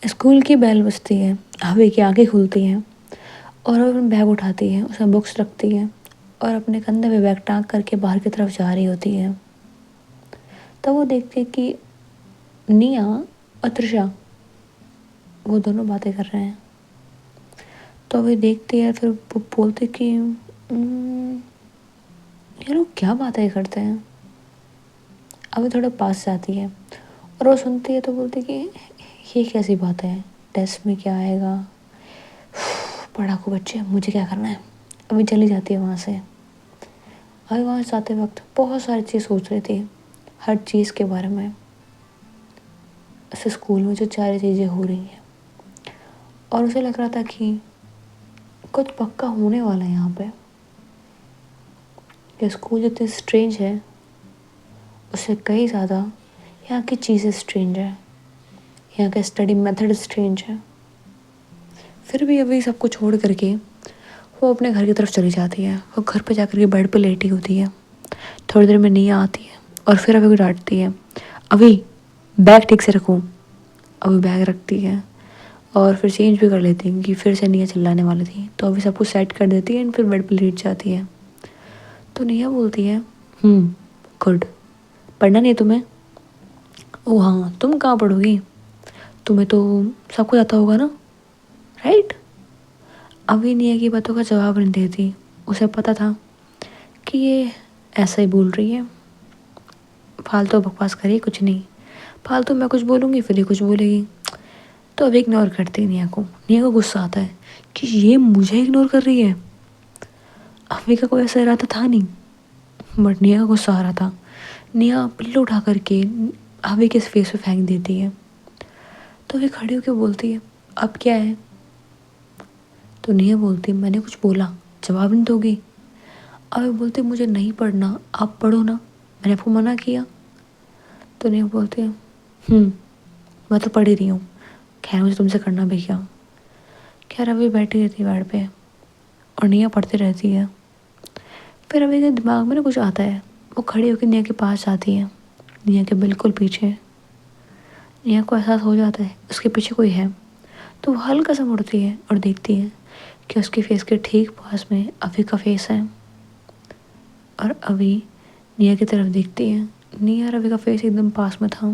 School की bell बजती है, हवे की आंखें खुलती हैं और वो अपना बैग उठाती है, उसमें बुक्स रखती है और अपने कंधे पे बैग टांग करके बाहर की तरफ जा रही होती है। तब वो देखती है कि निया और तृषा वो दोनों बातें कर रहे हैं। तो वो देखती है, फिर वो बोलती कि ये लोग क्या बातें करते हैं। अभी थोड़ा पास जाती है और वो सुनती है तो बोलती है कि ये कैसी बात है, टेस्ट में क्या आएगा, पढ़ाकू बच्चे, मुझे क्या करना है। अभी चली जाती है वहाँ से। अभी वहाँ जाते वक्त बहुत सारी चीज़ सोच रही थी, हर चीज़ के बारे में, ऐसे स्कूल में जो सारी चीज़ें हो रही हैं, और उसे लग रहा था कि कुछ पक्का होने वाला है यहाँ पे। ये स्कूल जितनी स्ट्रेंज है उससे कई ज़्यादा यहाँ की चीज़ें स्ट्रेंज है, यहाँ का स्टडी मेथड स्ट्रेंज है। फिर भी अभी सब कुछ छोड़ करके वो अपने घर की तरफ चली जाती है। वो घर पे जाकर के बेड पे लेटी होती है। थोड़ी देर में निया आती है और फिर अभी को डांटती है, अभी बैग ठीक से रखो। अभी बैग रखती है और फिर चेंज भी कर लेती है कि फिर से निया चिल्लाने वाली थी, तो अभी सब कुछ सेट कर देती है, फिर बेड पे लेट जाती है। तो निया बोलती है, गुड, पढ़ना नहीं है तुम्हें? ओ हाँ, तुम कहाँ पढ़ोगी, तुम्हें तो सब कुछ आता होगा ना, राइट। अभी निया की बातों का जवाब नहीं देती। उसे पता था कि ये ऐसा ही बोल रही है, फालतू बकवास करिए, कुछ नहीं, फालतू मैं कुछ बोलूँगी फिर ये कुछ बोलेगी। तो अब इग्नोर करती है निया को। निया को गुस्सा आता है कि ये मुझे इग्नोर कर रही है। अभी का कोई ऐसा इरादा था नहीं, बट निया को गुस्सा आ रहा था। निया पिल्लो उठा करके हवे के फेस पे फेंक देती है। तो वे खड़ी होकर बोलती है, अब क्या है। तो निया बोलती है, मैंने कुछ बोला, जवाब नहीं दोगी। अब वो बोलती, मुझे नहीं पढ़ना, आप पढ़ो ना, मैंने आपको मना किया। तो निया बोलती है, मैं तो पढ़ ही रही हूँ, खैर मुझे तुमसे करना भी क्या। खैर अभी बैठी रहती है बेड पे और निया पढ़ती रहती है। फिर अभी के दिमाग में ना कुछ आता है। वो खड़ी होकर निया के पास जाती है, निया के बिल्कुल पीछे। निया को एहसास हो जाता है उसके पीछे कोई है। तो वो हल्का सा मुड़ती है और देखती है कि उसके फेस के ठीक पास में अभी का फेस है। और अभी निया की तरफ देखती है। निया और अभी का फेस एकदम पास में था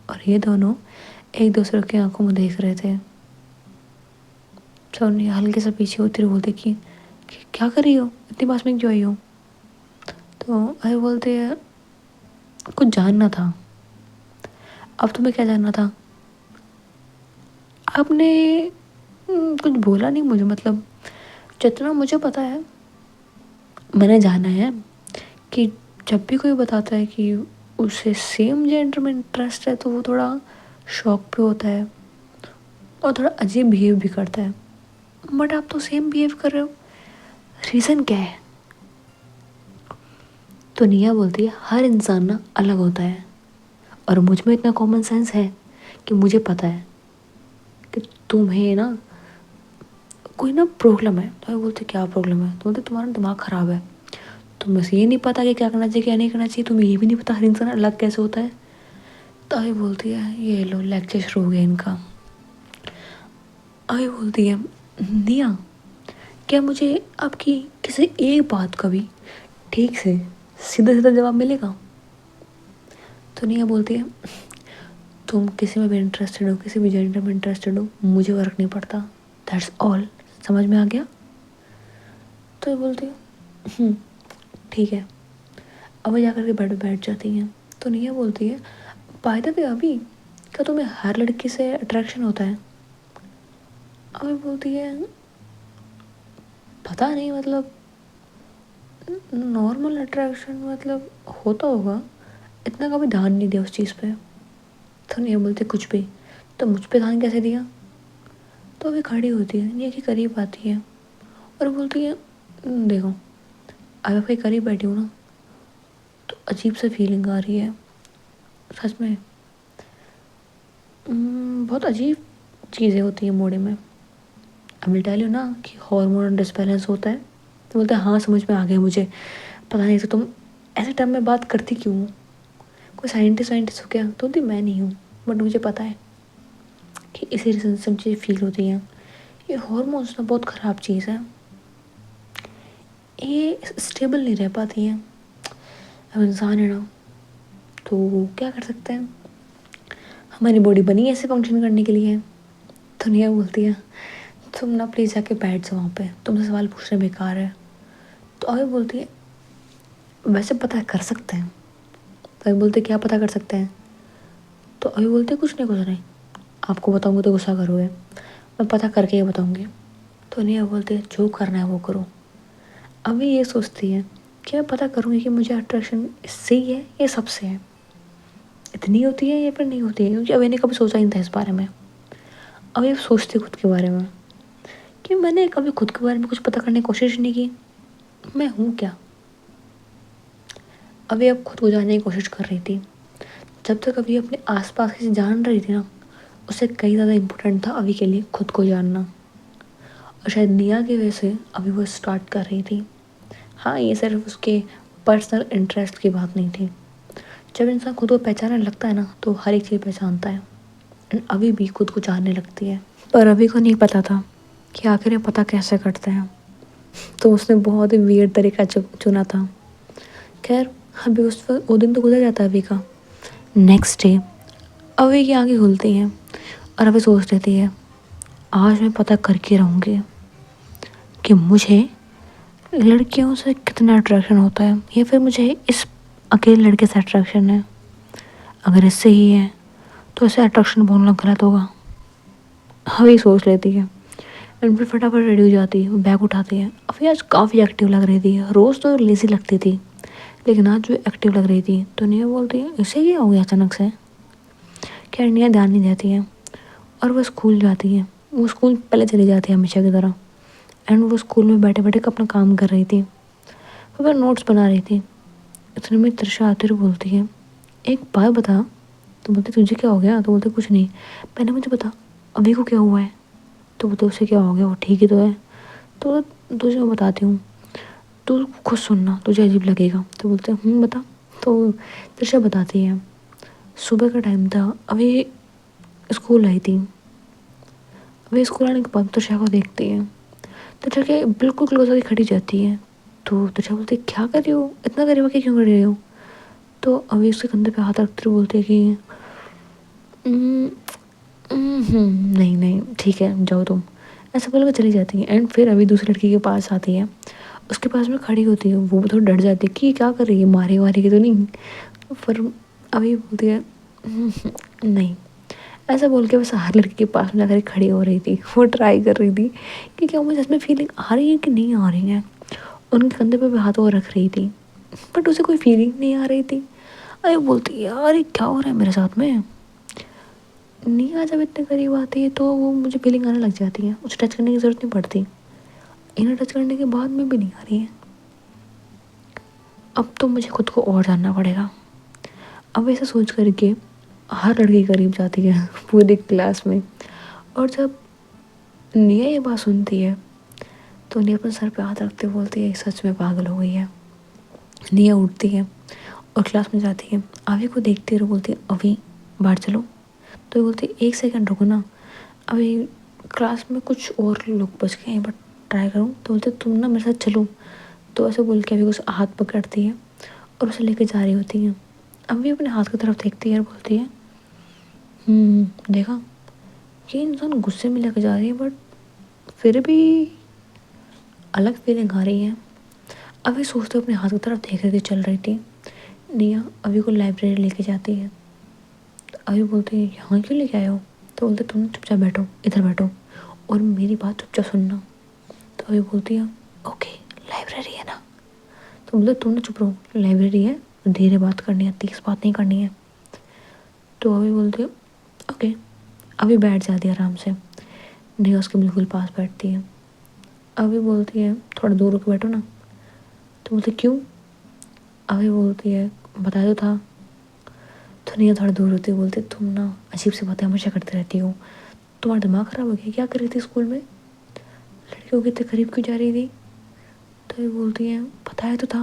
और ये दोनों एक दूसरे की आंखों में देख रहे थे। तो निया हल्के से पीछे होती बोलती कि क्या कर रही हो, इतनी पास में क्यों आई हो। तो अभी बोलते हैं, कुछ जानना था। अब तुम्हें क्या जानना था। आपने कुछ बोला नहीं मुझे, मतलब जितना मुझे पता है मैंने जाना है कि जब भी कोई बताता है कि उसे सेम जेंडर में इंटरेस्ट है तो वो थोड़ा शॉक भी होता है और थोड़ा अजीब बिहेव भी करता है। बट आप तो सेम बिहेव कर रहे हो, रीज़न क्या है। तो निया बोलती है, हर इंसान ना अलग होता है और मुझ में इतना कॉमन सेंस है कि मुझे पता है कि तुम्हें ना कोई ना प्रॉब्लम है। तो मैं बोलती, क्या प्रॉब्लम है। तो बोलते, तुम्हारा दिमाग ख़राब है, तुम्हें बस ये नहीं पता कि क्या करना चाहिए क्या नहीं करना चाहिए, तुम्हें ये भी नहीं पता हर इंसान अलग कैसे होता है। तो अभी बोलती है, ये लो लेक्चर शुरू हो गया इनका। अभी बोलती है, निया क्या मुझे आपकी किसी एक बात का भी ठीक से सीधा सीधा जवाब मिलेगा। तो निया बोलती है, तुम किसी में भी इंटरेस्टेड हो, किसी भी जेंडर में इंटरेस्टेड हो, मुझे फ़र्क नहीं पड़ता, दैट्स ऑल। समझ में आ गया। तो ये बोलती है, ठीक है। अब जाकर के बेड पे बैठ जाती हैं। तो निया बोलती है, बाय द वे अभी क्या तुम्हें हर लड़की से अट्रैक्शन होता है। अभी बोलती है, पता नहीं, मतलब नॉर्मल अट्रैक्शन मतलब होता होगा, इतना कभी ध्यान नहीं दिया उस चीज़ पे। तो निया बोलती, कुछ भी, तो मुझ पे ध्यान कैसे दिया। तो अभी खड़ी होती है, निया के करीब आती है और बोलती है, देखो अब आपके करीब बैठी हूँ ना तो अजीब सा फीलिंग आ रही है, सच में। बहुत अजीब चीज़ें होती हैं बॉडी में। अब टेल यू ना कि हार्मोन डिसबैलेंस होता है। तो बोलते हैं, हाँ समझ में आ गया मुझे, पता नहीं तो तुम ऐसे टर्म में बात करती क्यों हो, कोई साइंटिस्ट वाइंटिस्ट हो क्या। तो बोलती, मैं नहीं हूँ, बट मुझे पता है इसी रीज़न से मुझे फील होती है। ये हॉर्मोन्स ना बहुत ख़राब चीज़ है, ये स्टेबल नहीं रह पाती हैं। अब इंसान है ना, तो क्या कर सकते हैं, हमारी बॉडी बनी है ऐसे फंक्शन करने के लिए। दुनिया बोलती है तुम ना प्लीज़ जाके बैठ जाओ वहाँ पे, तुमसे सवाल पूछना बेकार है। तो अभी बोलती है वैसे पता कर सकते हैं। तो अभी बोलते क्या पता कर सकते हैं। तो अभी बोलते कुछ नहीं, आपको बताऊंगी तो गुस्सा करोगे, मैं पता करके ही बताऊंगी। तो नहीं बोलते जो करना है वो करो। अभी ये सोचती है कि मैं पता करूँगी कि मुझे अट्रैक्शन इससे ही है या सबसे है, इतनी होती है या फिर नहीं होती है, क्योंकि अभी ने कभी सोचा ही नहीं था इस बारे में। अभी सोचती खुद के बारे में कि मैंने कभी खुद के बारे में कुछ पता करने की कोशिश नहीं की, मैं हूँ क्या। अभी अब खुद को जानने की कोशिश कर रही थी। जब तक अभी अपने आसपास किसी जान रही थी ना, उससे कई ज़्यादा इम्पोर्टेंट था अभी के लिए खुद को जानना। और शायद निया की वजह से अभी वो स्टार्ट कर रही थी। हाँ, ये सिर्फ उसके पर्सनल इंटरेस्ट की बात नहीं थी। जब इंसान खुद को पहचानने लगता है ना, तो हर एक चीज़ पहचानता है। एंड अभी भी खुद को जानने लगती है, पर अभी को नहीं पता था कि आखिर ये पता कैसे करते हैं। तो उसने बहुत ही वियर्ड तरीका चुना था। खैर, अभी उस वक्त वो दिन तो गुजर जाता है अभी का। नेक्स्ट डे अभी की आंखें खुलती हैं और अभी सोच लेती है आज मैं पता करके रहूँगी कि मुझे लड़कियों से कितना अट्रैक्शन होता है, या फिर मुझे इस अकेले लड़के से अट्रैक्शन है। अगर इससे ही है तो इसे अट्रैक्शन बोलना गलत होगा। अभी सोच लेती है एंड फिर फटाफट रेडी हो जाती है, बैग उठाती है। अभी आज काफ़ी एक्टिव लग रही थी, रोज़ तो लेज़ी लगती थी, लेकिन आज जो एक्टिव लग रही थी। तो निया बोलती है इसे क्या हो गया अचानक से। खैर निया ध्यान नहीं देती है और वह स्कूल जाती है। वो स्कूल पहले चली जाती है हमेशा की तरह। एंड वो स्कूल में बैठे बैठे अपना काम कर रही थी, वह नोट्स बना रही थी। इतने में त्रिशा आती हुई बोलती है एक बात बता। तो बोलते तुझे क्या हो गया। तो बोलते कुछ नहीं, पहले मुझे बता अभी को क्या हुआ है। तो बोलते उसे क्या हो गया, वो ठीक ही तो है। तो तुझे मैं बताती हूँ, तू खुद सुनना, तुझे अजीब लगेगा। तो बोलते बता। तो त्रिशा बताती है सुबह का टाइम था, अभी स्कूल आई थी। अभी स्कूल आने के बाद त्रिशा को देखती है, त्रिशा के बिल्कुल क्लोज आके खड़ी जाती है। तो त्रिशा बोलती है क्या कर रही हो, इतना करीब आके क्यों कर रही हो। तो अभी उसके कंधे पे हाथ रखते हुए बोलती है कि नहीं नहीं ठीक है जाओ तुम, ऐसा बोल कर चली जाती है। एंड फिर अभी दूसरी लड़की के पास आती है, उसके पास में खड़ी होती है। वो भी थोड़ा डर जाती है कि क्या कर रही है, मारे वारे की तो नहीं। फिर अभी बोलती है नहीं, ऐसा बोल के बस हर लड़की के पास में जाकर खड़ी हो रही थी। वो ट्राई कर रही थी कि क्या मुझे इसमें फीलिंग आ रही है कि नहीं आ रही है। उनके कंधे पे भी हाथ वो रख रही थी, बट उसे कोई फीलिंग नहीं आ रही थी। अरे बोलती यार ये क्या हो रहा है मेरे साथ में। निया जब इतने करीब आती है तो वो मुझे फीलिंग आने लग जाती है, उसे टच करने की ज़रूरत नहीं पड़ती। इन्हें टच करने के बाद में भी नहीं आ रही है। अब तो मुझे खुद को और जानना पड़ेगा। अब ऐसा सोच करके हर लड़की करीब जाती है पूरी क्लास में। और जब निया ये बात सुनती है तो निया अपने सर पे हाथ रखते बोलती है सच में पागल हो गई है। निया उठती है और क्लास में जाती है, अभी को देखती है और बोलती है अभी बाहर चलो। तो ये बोलती है एक सेकंड रुको ना, अभी क्लास में कुछ और लोग बच गए हैं, बट ट्राई करूँ। तो बोलते तुम ना मेरे साथ चलो। तो ऐसे बोल के अभी उस हाथ पकड़ती है और उसे लेके जा रही होती है। अभी अपने हाथ की तरफ देखती है और बोलती है देखा कि इंसान गुस्से में लेके जा रही है, बट फिर भी अलग फीलिंग आ रही है। अभी सोचते अपने हाथ की तरफ देख रही थी, चल रही थी। निया अभी को लाइब्रेरी लेके जाती है। तो अभी बोलती है यहाँ क्यों लेके आए हो। तो बोलते तुम चुपचाप बैठो, इधर बैठो और मेरी बात चुपचाप सुनना। तो अभी बोलती है ओके लाइब्रेरी है ना। तो बोलते तुम ना चुप रहो, लाइब्रेरी है, धीरे बात करनी है, तेज बात नहीं करनी है। तो अभी बोलती है ओके। अभी बैठ जाती है आराम से, नहीं उसके बिल्कुल पास बैठती है। अभी बोलती है थोड़ा दूर होकर बैठो ना। तो बोलते क्यों। अभी बोलती है बताया तो था। तो नहीं थोड़ा दूर होती है, बोलते तुम ना अजीब सी बातें हमेशा करती रहती हो, तुम्हारा दिमाग ख़राब हो गया, क्या कर रही थी स्कूल में, लड़कियों के इतने करीब क्यों जा रही थी। तो ये बोलती है बताया तो था,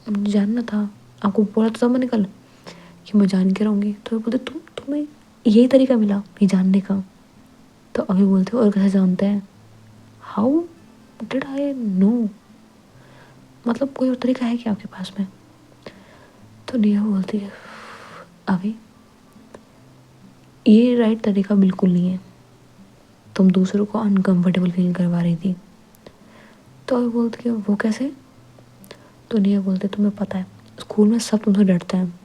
मुझे जानना था, आपको बोला तो था मैंने कल कि मैं जान के रहूँगी। तो बोलते तुम्हें यही तरीका मिला ये जानने का। तो अभी बोलते और कैसे जानते हैं, हाउ डिड आई नो, मतलब कोई और तरीका है क्या आपके पास में। तो नेहा बोलती है अभी ये राइट तरीका बिल्कुल नहीं है, तुम दूसरों को अनकंफर्टेबल फील करवा रही थी। तो अभी बोलती है वो कैसे। तो नेहा बोलते तुम्हें पता है स्कूल में सब तुमसे डरते हैं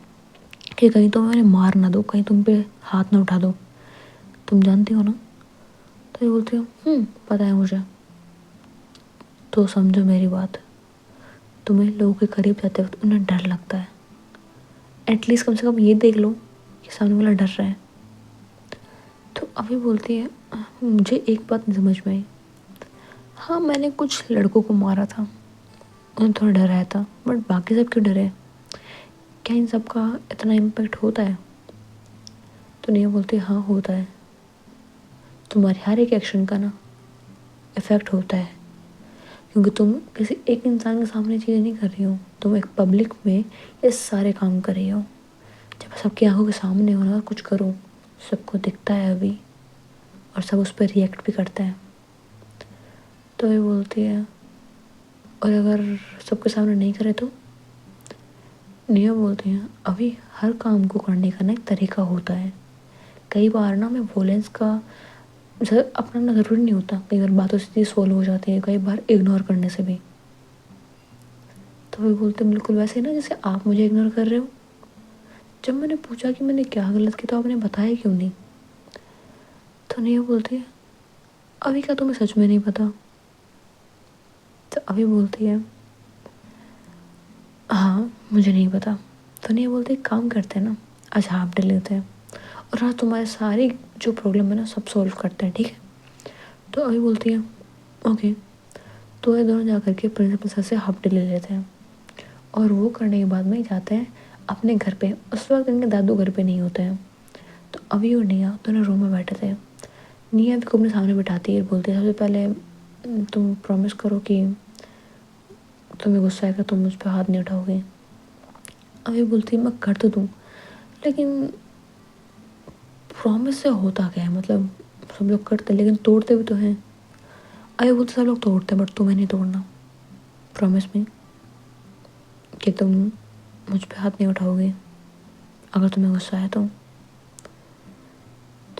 कि कहीं तुम मैंने मार ना दो, कहीं तुम पे हाथ ना उठा दो, तुम जानती हो ना। तो ये बोलती हो पता है मुझे। तो समझो मेरी बात, तुम्हें लोगों के करीब जाते वक्त उन्हें डर लगता है, एटलीस्ट कम से कम ये देख लो कि सामने वाला डर रहा है। तो अभी बोलती है मुझे एक बात नहीं समझ में आई, हाँ मैंने कुछ लड़कों को मारा था, उन्हें थोड़ा डर आया था, बट बाकी सब क्यों डरे, क्या इन सब का इतना इम्पेक्ट होता है। तो नहीं बोलती हाँ होता है, तुम्हारे हर एक एक्शन का ना इफ़ेक्ट होता है, क्योंकि तुम किसी एक इंसान के सामने चीज़ें नहीं कर रही हो, तुम एक पब्लिक में ये सारे काम कर रही हो। जब सबकी आंखों के सामने हो ना कुछ करो, सबको दिखता है अभी, और सब उस पर रिएक्ट भी करता है। तो ये बोलती है और अगर सबके सामने नहीं करे तो। निया बोलती हैं अभी हर काम को करने का ना एक तरीका होता है, कई बार ना हमें वोलेंस का अपनाना ज़रूरी नहीं होता, कई बार बातों से चीज़ सोल्व हो जाती है, कई बार इग्नोर करने से भी। तो वे बोलते बिल्कुल वैसे ही ना जैसे आप मुझे इग्नोर कर रहे हो, जब मैंने पूछा कि मैंने क्या गलत किया तो आपने बताया क्यों नहीं। तो नहीं बोलती है अभी क्या तुम्हें सच में नहीं पता। तो अभी बोलती है हाँ मुझे नहीं पता। तो नहीं बोलते काम करते हैं ना, आज हाफ डे लेते हैं और आज तुम्हारे सारी जो प्रॉब्लम है ना सब सॉल्व करते हैं, ठीक है। तो अभी बोलती है ओके। तो ये दोनों जा करके प्रिंसिपल सर से हाफ डे ले लेते हैं और वो करने के बाद में जाते हैं अपने घर पे। उस वक्त इनके दादू घर पे नहीं होते हैं। तो अभी और निया दोनों रूम में बैठे थे। निया अभी को अपने सामने बिठाती है, बोलती है सबसे पहले तुम प्रॉमिस करो कि तुम्हें गुस्सा आएगा तुम मुझ पर हाथ नहीं उठाओगे। अभी बोलती है मैं कर तो दूँ, लेकिन प्रॉमिस से होता क्या है, मतलब सब लोग करते लेकिन तोड़ते भी तो हैं। अभी बोलते सब लोग तोड़ते हैं बट तुम्हें नहीं तोड़ना, प्रॉमिस में कि तुम मुझ पर हाथ नहीं उठाओगे अगर तुम्हें गुस्सा है तो।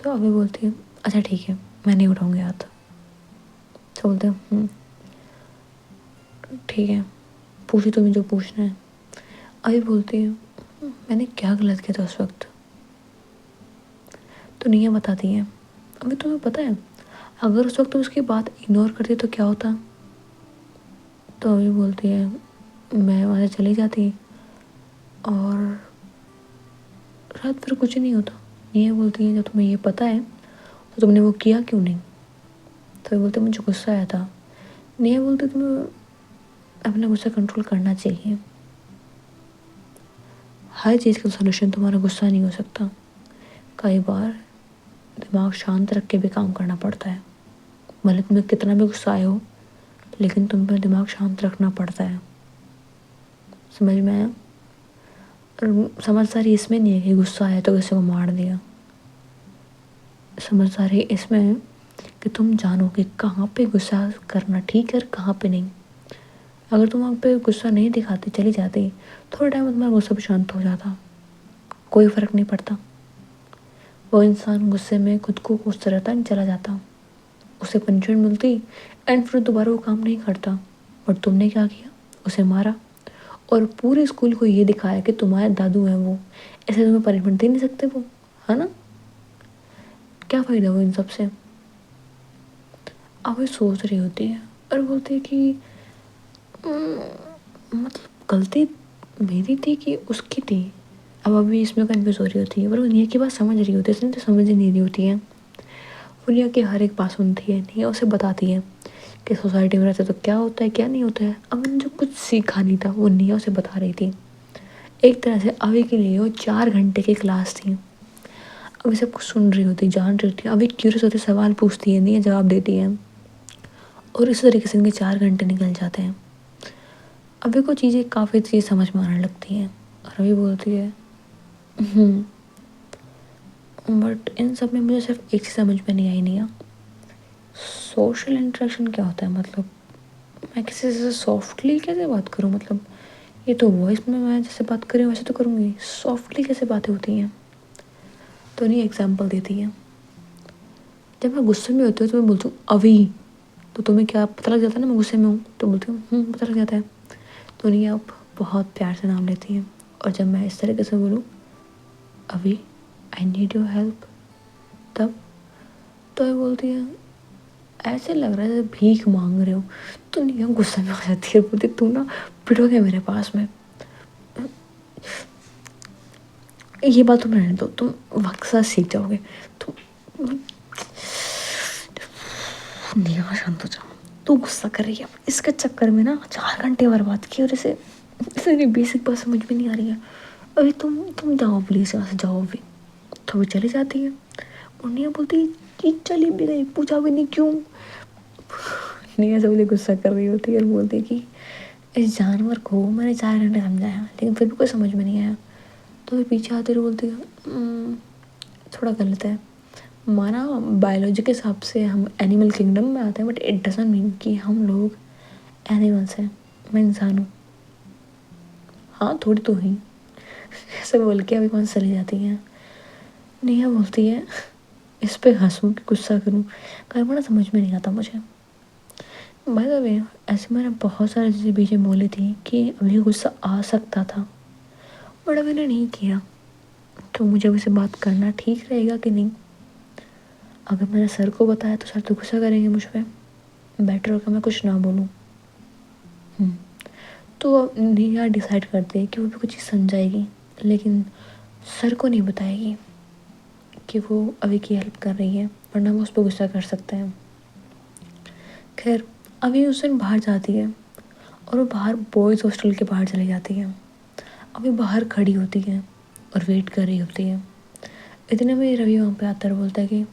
अभी बोलती है अच्छा ठीक है मैं नहीं उठाऊंगी हाथ। तो बोलते हैं ठीक है पूछी तुम्हें जो पूछना है। अभी बोलती है मैंने क्या गलत किया था उस वक्त। तो निया बताती है अभी तुम्हें पता है अगर उस वक्त तुम उसकी बात इग्नोर करती तो क्या होता। तो अभी बोलती है मैं वहाँ से चली जाती और रात फिर कुछ नहीं होता। निया बोलती है जब तुम्हें ये पता है तो तुमने वो किया क्यों नहीं। तो बोलते मुझे गुस्सा आया था। निया बोलती तुम्हें अपना गुस्सा कंट्रोल करना चाहिए, हर चीज़ का सलूशन तुम्हारा गुस्सा नहीं हो सकता, कई बार दिमाग शांत रख के भी काम करना पड़ता है। भले तुम्हें कितना भी गुस्सा आए हो लेकिन तुम पर दिमाग शांत रखना पड़ता है। समझ में आया। और समझदारी इसमें नहीं है कि गुस्सा आया तो किसी को मार दिया, समझदारी इसमें है कि तुम जानो कि कहाँ पे गुस्सा करना ठीक है और कहाँ पे नहीं। अगर तुम वहाँ पे गुस्सा नहीं दिखाती चली जाती, थोड़े टाइम में तुम्हारा गुस्सा भी शांत हो जाता, कोई फ़र्क नहीं पड़ता। वो इंसान गुस्से में खुद को कोसता रहता नहीं चला जाता, उसे पनिशमेंट मिलती एंड फिर दोबारा वो काम नहीं करता। बट तुमने क्या किया, उसे मारा और पूरे स्कूल को ये दिखाया कि तुम्हारे दादू हैं वो, ऐसे तुम्हें पनिशमेंट दे नहीं सकते वो, है ना। क्या फ़ायदा वो इन सब से। अब वो सोच रही होती है और बोलती है कि मतलब गलती मेरी थी कि उसकी थी। अब अभी इसमें कन्फ्यूज़ हो रही होती है पर वो निया की बात समझ रही होती है, इसलिए तो समझ ही नहीं रही होती है। वो निया की हर एक बात सुनती है, निया उसे बताती है कि सोसाइटी में रहते तो क्या होता है क्या नहीं होता है। अब जो कुछ सीखा नहीं था वो निया उसे बता रही थी। एक तरह से अभी के लिए वो 4 घंटे की क्लास थी। अभी सब कुछ सुन रही होती, जान रही होती, अभी क्यूरियस होती, सवाल पूछती है, निया जवाब देती है और इस तरीके से इनके 4 घंटे निकल जाते हैं। अभी को चीज़ें काफ़ी चीज़ समझ में आने लगती हैं और अभी बोलती है बट इन सब में मुझे सिर्फ एक चीज़ समझ में नहीं आई, नहीं है सोशल इंटरेक्शन क्या होता है। मतलब मैं किसी से सॉफ्टली कैसे बात करूँ, मतलब ये तो वॉइस में मैं जैसे बात कर रही हूँ वैसे तो करूँगी, सॉफ्टली कैसे बातें होती हैं। तो नहीं एग्जाम्पल देती है, जब मैं गुस्से में होती हूँ तो मैं बोलती हूँ अभी, तो तुम्हें क्या पता लग जाता है ना मैं गुस्से में हूँ, तो बोलती हूँ पता लग जाता है। तो नहीं आप बहुत प्यार से नाम लेती हैं। और जब मैं इस तरीके से बोलूँ अभी आई नीड योर हेल्प, तब तो ये बोलती है ऐसे लग रहा है जैसे भीख मांग रहे हो। तो नहीं हम गुस्से में आ जाती है, बोलती तू ना पिटोगे मेरे पास में। ये बात तुम रहने दो, तुम वक्त के साथ सीख जाओगे। तुम नेहा शांत हो जाओ, तू गुस्सा कर रही है। इसके चक्कर में ना 4 घंटे बर्बाद किए और इसे इतनी बेसिक बात समझ में नहीं आ रही है। अभी तुम जाओ प्लीज, यहाँ से जाओ अभी। तो वो चली जाती है। और नेहा बोलती ये चली भी गई, पूछा भी नहीं क्यों। नेहा सबसे गुस्सा कर रही होती है और बोलती है कि इस जानवर को मैंने 4 घंटे समझाया लेकिन फिर भी कोई समझ में नहीं आया। तो फिर पीछे आती है और बोलती है थोड़ा गलत है, माना बायोलॉजी के हिसाब से हम एनिमल किंगडम में आते हैं, बट इट डजंट मीन कि हम लोग एनिमल्स हैं। मैं इंसान हूँ, हाँ थोड़ी तो ही। ऐसे बोल के अभी वहाँ से चली जाती हैं। नेहा बोलती है इस पे हंसूं कि गुस्सा करूं, करवाना समझ में नहीं आता मुझे। बाय द वे ऐसे मैंने बहुत सारी चीज़ें बीच में बोली थी कि अभी गुस्सा आ सकता था, बट अभी ने नहीं किया। तो मुझे उसे बात करना ठीक रहेगा कि नहीं। अगर मैंने सर को बताया तो सर तो गुस्सा करेंगे मुझ पर, बेटर होगा मैं कुछ ना बोलूँ। तो नेहा डिसाइड करते हैं कि वो भी कुछ चीज़ समझाएगी लेकिन सर को नहीं बताएगी कि वो अभी की हेल्प कर रही है, वरना वो उस पर गुस्सा कर सकते हैं। खैर अभी उस दिन बाहर जाती है और वो बाहर बॉयज़ हॉस्टल के बाहर चली जाती है। अभी बाहर खड़ी होती है और वेट कर रही होती है। इतने में रवि वहाँ पे आता है और बोलता है कि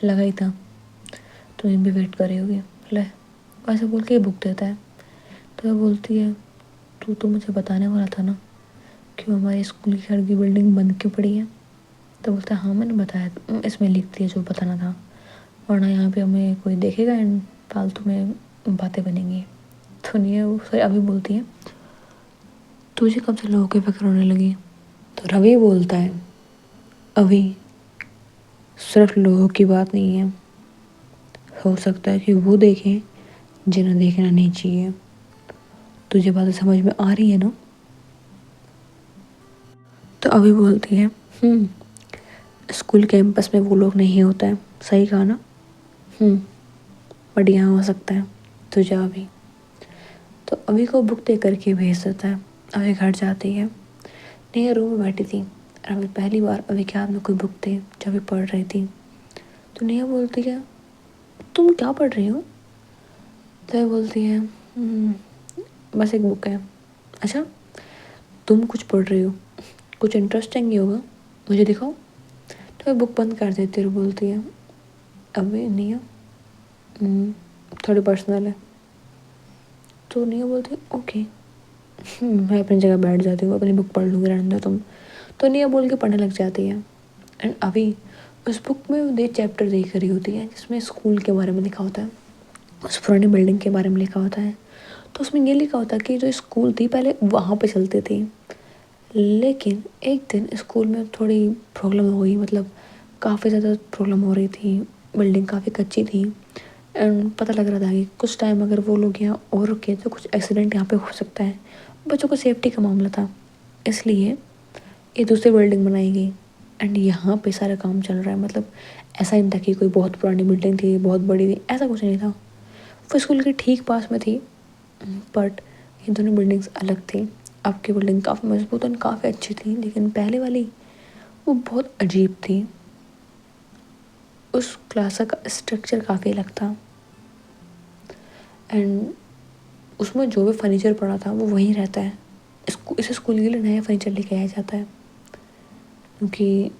लगा ही था तुम भी वेट कर रही होगी, ले वैसे बोल के बुक देता है। तो वह बोलती है तू तो मुझे बताने वाला था ना कि हमारे स्कूल की घर की बिल्डिंग बंद क्यों पड़ी है। तो बोलता है हाँ मैंने बताया, इसमें लिख दिया जो बताना था, वरना यहाँ पे हमें कोई देखेगा एंड फालतू में बातें बनेंगी। तो नहीं है वो अभी बोलती है तुझे कब से लोगों की फिक्र होने लगी। तो रवि बोलता है अभी सिर्फ लोगों की बात नहीं है, हो सकता है कि वो देखें जिन्हें देखना नहीं चाहिए। तुझे बातें समझ में आ रही है ना। तो अभी बोलती है स्कूल कैंपस में वो लोग नहीं होता है, सही कहा ना। बट यहाँ हो सकता है, तो जा अभी। तो अभी को बुक दे करके भेज देता है। अभी घर जाती है। नेहा रूम में बैठी थी और अभी पहली बार अभी के हाथ में कोई बुक थी जो अभी पढ़ रही थी। तो नेहा बोलती है तुम क्या पढ़ रही हो। तो वह बोलती है बस एक बुक है। अच्छा तुम कुछ पढ़ रही हो, कुछ इंटरेस्टिंग ही होगा, मुझे दिखाओ। तो वह बुक बंद कर देती है और बोलती है अभी नेहा थोड़ी पर्सनल है। तो नेहा बोलती है ओके। मैं अपनी जगह बैठ जाती हूँ, अपनी बुक पढ़ लूँगी, रहने दो तुम। तो नेहा बोल के पढ़ने लग जाती है। एंड अभी उस बुक में वो चैप्टर देख रही होती है जिसमें स्कूल के बारे में लिखा होता है, उस पुरानी बिल्डिंग के बारे में लिखा होता है। तो उसमें ये लिखा होता है कि जो स्कूल थी पहले वहाँ पे चलती थी, लेकिन एक दिन स्कूल में थोड़ी प्रॉब्लम हो गई, मतलब काफ़ी ज़्यादा प्रॉब्लम हो रही थी, बिल्डिंग काफ़ी कच्ची थी। एंड पता लग रहा था कि कुछ टाइम अगर वो लोग यहाँ और रुके तो कुछ एक्सीडेंट यहाँ पे हो सकता है। बच्चों को सेफ्टी का मामला था, इसलिए ये दूसरी बिल्डिंग बनाई गई। एंड यहाँ पे सारा काम चल रहा है। मतलब ऐसा नहीं था कि कोई बहुत पुरानी बिल्डिंग थी, बहुत बड़ी थी, ऐसा कुछ नहीं था। वो स्कूल के ठीक पास में थी, बट ये दोनों बिल्डिंग्स अलग थी। अब की बिल्डिंग काफ़ी मजबूत और काफ़ी अच्छी थी, लेकिन पहले वाली वो बहुत अजीब थी। उस क्लास का स्ट्रक्चर काफ़ी अलग था एंड उसमें जो भी फर्नीचर पड़ा था वो वहीं रहता है। इस स्कूल के लिए नया फर्नीचर लेके आया जाता है क्योंकि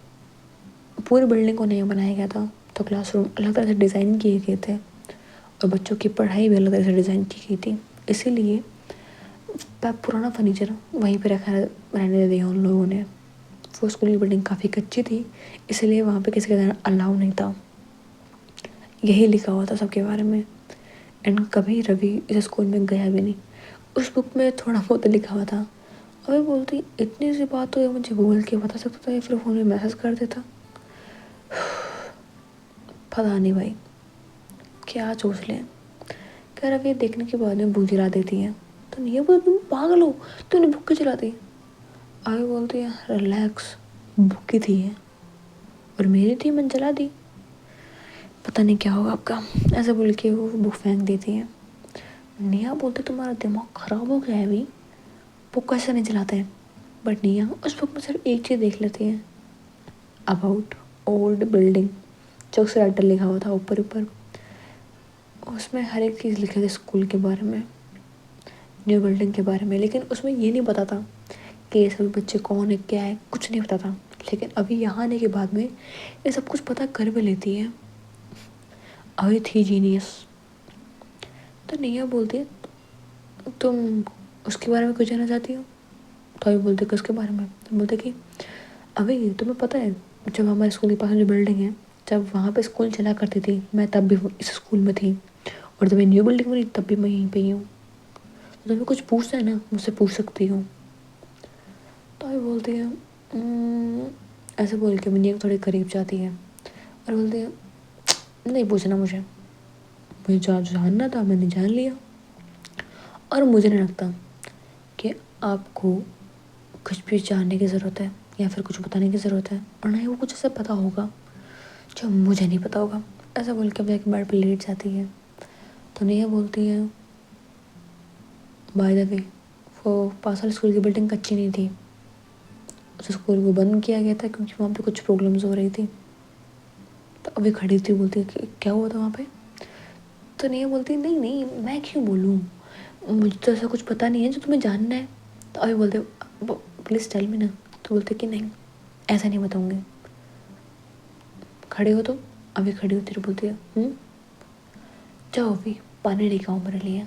पूरी बिल्डिंग को नया बनाया गया था। तो क्लासरूम अलग तरह से डिज़ाइन किए गए थे और बच्चों की पढ़ाई भी अलग तरह से डिज़ाइन की गई थी, इसीलिए पुराना फर्नीचर वहीं पे रखा रहने दिया उन लोगों ने। वो स्कूल की बिल्डिंग काफ़ी कच्ची थी, इसलिए वहाँ पे किसी का जाना अलाउ नहीं था। यही लिखा हुआ था सबके बारे में। एंड कभी रवि इस स्कूल में गया भी नहीं। उस बुक में थोड़ा बहुत लिखा हुआ था। अभी बोलती इतनी सी बात तो ये मुझे बोल के बता सकता था या फिर फ़ोन में मैसेज कर देता। पता नहीं भाई क्या सोच लें। कह रहा ये देखने के बाद में बुक जला देती है। तो नहीं बोल तुम पागल हो, तूने बुक क्यों जला दी। आगे बोलती है रिलैक्स, बुक की थी है और मेरी थी, मैंने जला दी, पता नहीं क्या होगा आपका। ऐसे बोल के वो बुक फेंक देती है। निया बोलते तुम्हारा दिमाग ख़राब हो गया है अभी, बुक कैसे नहीं जलाते हैं। बट निया उस बुक में सिर्फ एक चीज़ देख लेती है, अबाउट ओल्ड बिल्डिंग, चौक से राइटर लिखा हुआ था ऊपर ऊपर। उसमें हर एक चीज़ लिखी थी स्कूल के बारे में, न्यू बिल्डिंग के बारे में, लेकिन उसमें ये नहीं पता था कि ये सभी बच्चे कौन है क्या है, कुछ नहीं पता था। लेकिन अभी यहाँ आने के बाद में ये सब कुछ पता कर भी लेती है। अभी थी जीनियस। तो निया बोलती है तुम उसके बारे में कुछ जानना चाहती हो। तो अभी बोलते किसके बारे में। तो बोलते कि अभी तुम्हें पता है जब हमारे स्कूल के पास जो बिल्डिंग है, जब वहाँ पे स्कूल चला करती थी मैं तब भी इस स्कूल में थी, और जब मैं न्यू बिल्डिंग बनी तब भी मैं यहीं पे ही हूँ। तो तुम्हें कुछ पूछना है ना मुझसे पूछ सकती हूँ। तो अभी बोलती है ऐसे बोल के मिनी थोड़ी करीब जाती है और बोलती है नहीं पूछना मुझे, मुझे जो जानना था मैंने जान लिया, और मुझे नहीं लगता कि आपको कुछ भी जानने की ज़रूरत है या फिर कुछ बताने की ज़रूरत है, और ना ही वो कुछ ऐसा पता होगा जो मुझे नहीं पता होगा। ऐसा बोल के जाके बेड पर लेट जाती है। तो नेहा बोलती है बाय द वे वो पास वाले स्कूल की बिल्डिंग कच्ची नहीं थी, उस स्कूल को बंद किया गया था क्योंकि वहाँ पे कुछ प्रॉब्लम्स हो रही थी। तो अभी खड़ी थी बोलती है कि क्या हुआ था वहाँ पे। तो नेहा बोलती नहीं नहीं मैं क्यों बोलूँ, मुझे तो ऐसा कुछ पता नहीं है जो तुम्हें जानना है। तो अभी बोलते प्लीज़ टेल मी ना। तो बोलते कि नहीं ऐसा नहीं बताऊँगी। खड़े हो तो अभी खड़ी होती बोलती है जाओ अभी पानी लेके आओ मेरे लिए।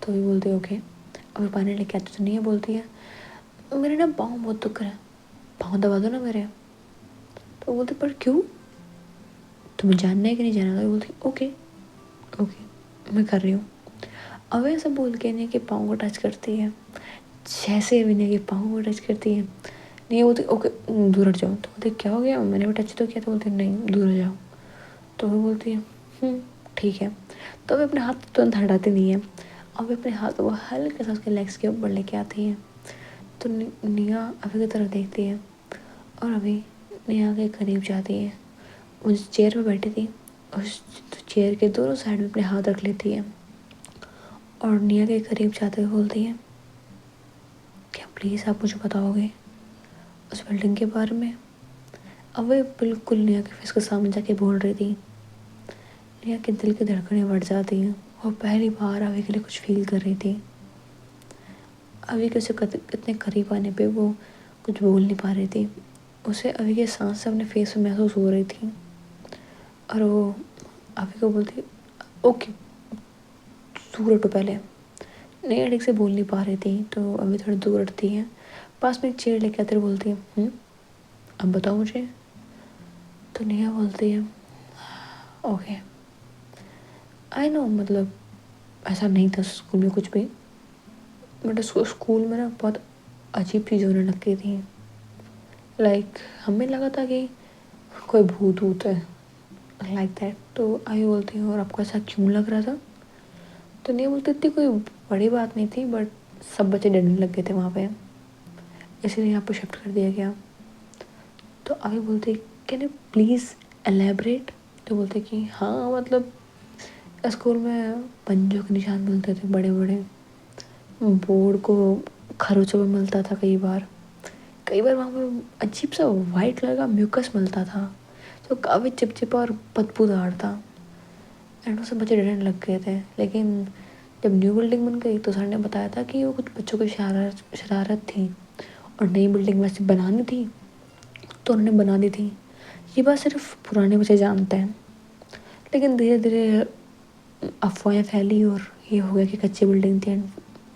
तो अभी बोलती है ओके। अभी पानी लेके आती तो नहीं है, बोलती है मेरे ना पाँव बहुत दुख रहा है, पाँव दबा दो ना मेरे। तो बोलते पर क्यों, तुम्हें जानना है कि नहीं जानना। तो बोलती ओके ओके मैं कर रही हूँ। अब ऐसा बोल के नहीं कि पाँव को टच करती है, जैसे विनय के पाँव को टच करती है नहीं बोलती ओके दूर हट जाओ। तो बोलते क्या हो गया, मैंने भी टच तो किया। तो बोलते नहीं दूर हो जाओ। तो वो बोलती है ठीक है। तो वे अपने हाथ तुरंत हटाती नहीं है, अब अपने हाथ वो हल्के सा उसके लेग्स के ऊपर लेके आती है। तो निया अभी की तरफ देखती है और अभी निया के करीब जाती है। वो चेयर पे बैठी थी उस चेयर के दोनों साइड में अपने हाथ रख लेती है और निया के करीब जाते हुए बोलती है क्या प्लीज़ आप मुझे बताओगे उस बिल्डिंग के बारे में। अब वे बिल्कुल निया के फेस के सामने जाके बोल रही थी। निया के दिल की धड़कनें बढ़ जाती हैं। वो पहली बार अभी के लिए कुछ फील कर रही थी। अभी के उसे इतने करीब आने पे वो कुछ बोल नहीं पा रही थी। उसे अभी के सांस अपने फेस में महसूस हो रही थी और वो अभी को बोलती ओके दूर हटो पहले। नहीं ठीक से बोल नहीं पा रही थी तो अभी थोड़ी दूर हटती है, पास में एक चेयर लेके आते बोलती है अब बताओ मुझे। तो नेहा बोलती है ओके आई नो, मतलब ऐसा नहीं था स्कूल में कुछ भी, बट स्कूल में ना बहुत अजीब चीज़ होने लग गई थी। लाइक हमें लगा था कि कोई भूत वूत है लाइक दैट। तो आई बोलती हूँ और आपको ऐसा क्यों लग रहा था। तो नहीं बोलती इतनी कोई बड़ी बात नहीं थी, बट सब बच्चे डरने लग गए थे वहाँ पे, इसीलिए यहाँ पे शिफ्ट कर दिया गया। तो अभी बोलते कैन यू प्लीज़ एलेबरेट। तो बोलते कि हाँ मतलब स्कूल में पंजों के निशान मिलते थे बड़े बड़े, बोर्ड को खरोचों में मिलता था कई बार वहाँ पे अजीब सा वाइट कलर का म्यूकस मिलता था जो काफ़ी चिपचिपा और बदबूदार था। एंड उससे बच्चे डरने लग गए थे। लेकिन जब न्यू बिल्डिंग बन गई तो सर ने बताया था कि वो कुछ बच्चों की शरारत थी और नई बिल्डिंग वैसे बनानी थी तो उन्होंने बना दी थी। ये बात सिर्फ पुराने बच्चे जानते हैं। लेकिन धीरे धीरे अफवाहें फैली और ये हो गया कि कच्ची बिल्डिंग थी एंड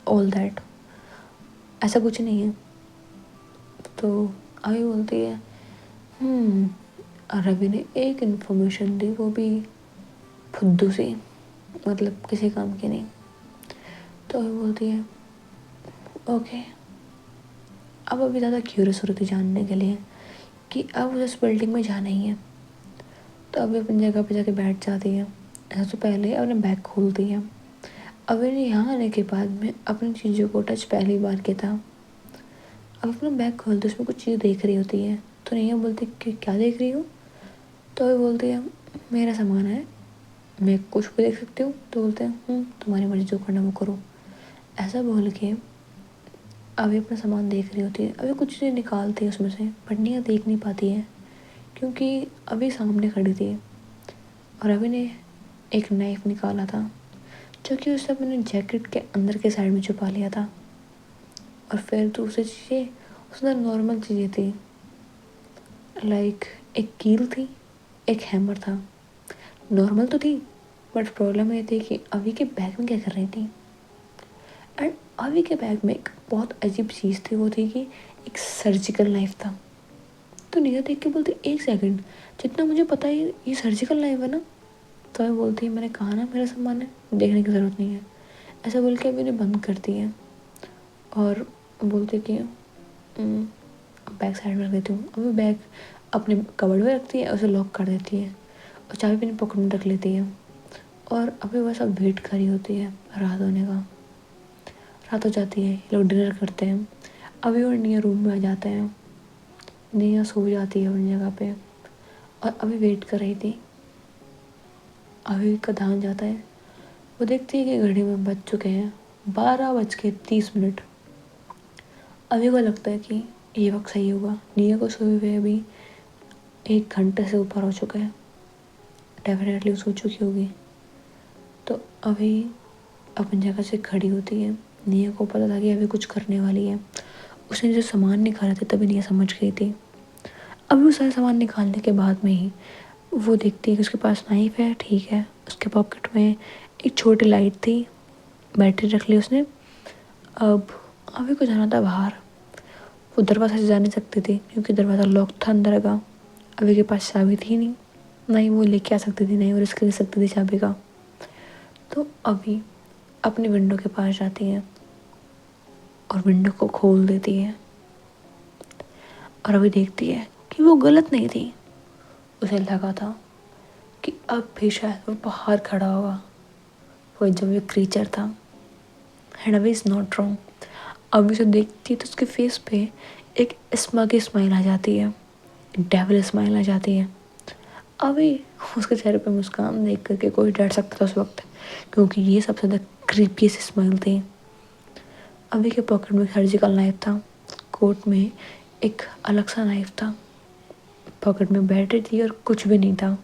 ऑल दैट, ऐसा कुछ नहीं है। तो अभी बोलती है रवि ने एक इन्फॉर्मेशन दी, वो भी फुद्दू सी, मतलब किसी काम की नहीं। तो अभी बोलती है ओके। अब अभी ज़्यादा क्यूरियस हो रही थी जानने के लिए कि अब उसे इस बिल्डिंग में जाना ही है। तो अभी अपनी जगह पे जाके बैठ जाती है। सबसे पहले अपने बैग खोलती है। अभी ने यहाँ आने के बाद में अपनी चीज़ों को टच पहली बार किया था। अब अपना बैग खोलते उसमें कुछ चीज़ देख रही होती है। तो नहीं बोलती कि क्या देख रही हो। तो अभी बोलती है मेरा सामान है, मैं कुछ भी देख सकती हूँ। तो बोलते हैं तुम्हारी मर्जी, जो करना वो करो। ऐसा बोल के अभी अपना सामान देख रही होती है। अभी कुछ चीज़ निकालती है उसमें से, बट निया देख नहीं पाती है क्योंकि अभी सामने खड़ी थी। और अभी ने एक नाइफ निकाला था जो कि उसने अपने जैकेट के अंदर के साइड में छुपा लिया था। और फिर दूसरी चीज़ें उसने नॉर्मल चीज़ें थी, लाइक एक कील थी, एक हैमर था। नॉर्मल तो थी, बट प्रॉब्लम ये थी कि अभी के बैग में क्या कर रही थी। एंड अभी के बैग में एक बहुत अजीब चीज़ थी, वो थी कि एक सर्जिकल नाइफ था। तो निया देख के बोलती एक सेकंड, जितना मुझे पता है ये सर्जिकल नाइफ है ना। तो मैं बोलती है मैंने कहा ना मेरा सामान है, देखने की ज़रूरत नहीं है। ऐसा बोल के अभी उन्हें बंद करती है और बोलती कि बैग साइड में रख देती हूँ। अभी बैग अपने कबर्ड में रखती है, उसे लॉक कर देती है और चाबी अपनी पॉकेट में रख लेती है। और अभी वह सब वेट करी होती है रात होने का। रात हो जाती है, ये लोग डिनर करते हैं। अभी और निया रूम में आ जाते हैं। निया सो जाती है अपनी जगह पे और अभी वेट कर रही थी। अभी का ध्यान जाता है, वो देखती है कि घड़ी में बज चुके हैं 12:30। अभी को लगता है कि ये वक्त सही होगा। निया को सोए हुए अभी 1 घंटे से ऊपर हो चुका है, डेफिनेटली सो चुकी होगी। तो अभी अपनी जगह से खड़ी होती है। निया को पता था कि अभी कुछ करने वाली है। उसने जो सामान निकाला था तभी निया समझ गई थी। अभी वो सारे सामान निकालने के बाद में ही वो देखती है कि उसके पास नाइफ है, ठीक है। उसके पॉकेट में एक छोटी लाइट थी, बैटरी रख ली उसने। अब अभी को जाना था बाहर। वो दरवाज़ा से जा नहीं सकती थी क्योंकि दरवाज़ा लॉक था अंदर का। अभी के पास चाबी थी नहीं, ना ही वो लेके आ सकती थी, नहीं वो रिस्क ले सकती थी चाबी का। तो अभी अपनी विंडो के पास जाती है और विंडो को खोल देती है और अभी देखती है कि वो गलत नहीं थी। उसे लगा था कि अब भी शायद वो बाहर खड़ा होगा, वो जब ये क्रीचर था। एंड अभी इज़ नॉट रॉन्ग। अभी उसे देखती है तो उसके फेस पे एक स्मग स्माइल आ जाती है, डेविल स्माइल आ जाती है। अभी उसके चेहरे पे मुस्कान देख करके कोई डर सकता था उस वक्त, क्योंकि ये सबसे ज़्यादा क्रीपीएस्ट स्माइल थी। अभी के पॉकेट में सर्जिकल नाइफ था, कोट में एक अलग सा नाइफ था, पॉकेट में बैटरी थी और कुछ भी नहीं था।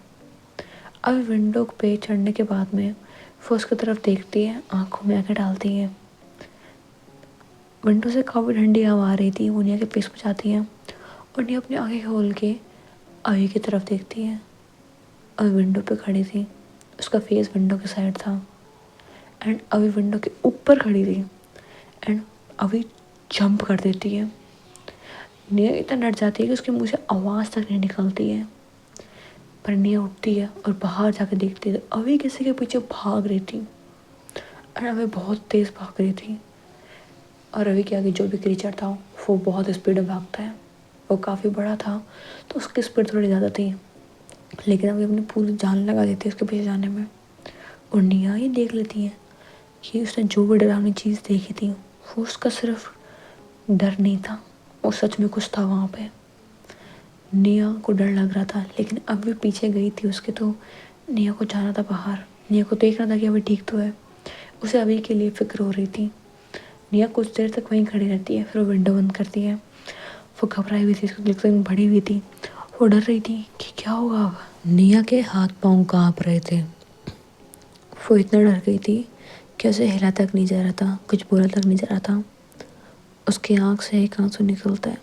अभी विंडो पे चढ़ने के बाद में वो उसकी तरफ देखती है, आंखों में आंखें डालती है। विंडो से काफ़ी ठंडी हवा आ रही थी। वो निया के फेस पे जाती है और निया अपनी आंखें खोल के अभी की तरफ देखती है। अभी विंडो पे खड़ी थी, उसका फेस विंडो के साइड था। एंड अभी विंडो के ऊपर खड़ी थी एंड अभी जंप कर देती है। निया इतना डर जाती है कि उसके मुंह से आवाज़ तक नहीं निकलती है। पर निया उठती है और बाहर जाकर देखती है तो अभी किसी के पीछे भाग रही थी और अभी बहुत तेज़ भाग रही थी। और अभी के आगे जो भी क्रीचर था वो बहुत स्पीड में भागता है। वो काफ़ी बड़ा था तो उसकी स्पीड थोड़ी ज़्यादा थी, लेकिन अभी अपनी पूरी जान लगा देती है उसके पीछे जाने में। और निया ये देख लेती है कि उसने जो भी डरावनी चीज़ देखी थी वो उसका सिर्फ डर नहीं था, वो सच में कुछ था वहाँ पे। निया को डर लग रहा था लेकिन अब भी पीछे गई थी उसके, तो निया को जाना था बाहर। निया को देखना था कि अभी ठीक तो है, उसे अभी के लिए फिक्र हो रही थी। निया कुछ देर तक वहीं खड़ी रहती है, फिर वो विंडो बंद करती है। वो घबराई हुई थी, उसकी दिल भरी हुई थी, वो डर रही थी कि क्या होगा अब। निया के हाथ पाँव काँप रहे थे। वो इतना डर गई थी कि उसे हिला तक नहीं जा रहा था, कुछ बोला तक नहीं जा रहा था। उसकी आँख से एक आंसू निकलता है।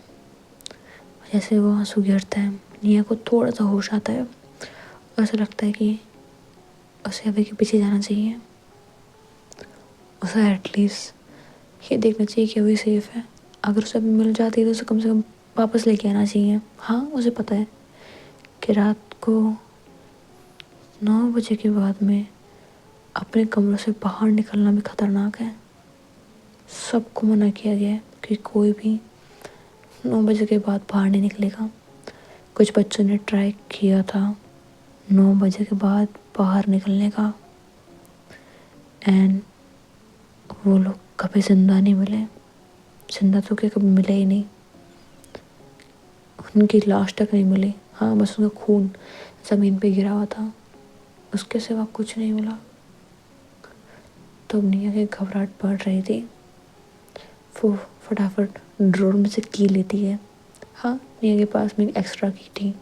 जैसे वो आंसू गिरता है निया को थोड़ा सा होश आता है और उसे लगता है कि उसे अभी के पीछे जाना चाहिए। उसे एटलीस्ट ये देखना चाहिए कि अभी सेफ है। अगर उसे अभी मिल जाती है तो उसे कम से कम वापस लेके आना चाहिए। हाँ, उसे पता है कि रात को 9 बजे के बाद में अपने कमरों से बाहर निकलना भी खतरनाक है। सबको मना किया गया है कि कोई भी 9 बजे के बाद बाहर नहीं निकलेगा। कुछ बच्चों ने ट्राई किया था 9 बजे के बाद बाहर निकलने का, एंड वो लोग कभी जिंदा नहीं मिले। जिंदा तो क्या, कभी मिले ही नहीं। उनकी लाश तक नहीं मिली। हाँ, बस उनका खून ज़मीन पे गिरा हुआ था, उसके सिवा कुछ नहीं मिला। तो निया की घबराहट बढ़ रही थी। वो फटाफट ड्रॉर में से की लेती है। हाँ, निया के पास में एक्स्ट्रा की थी।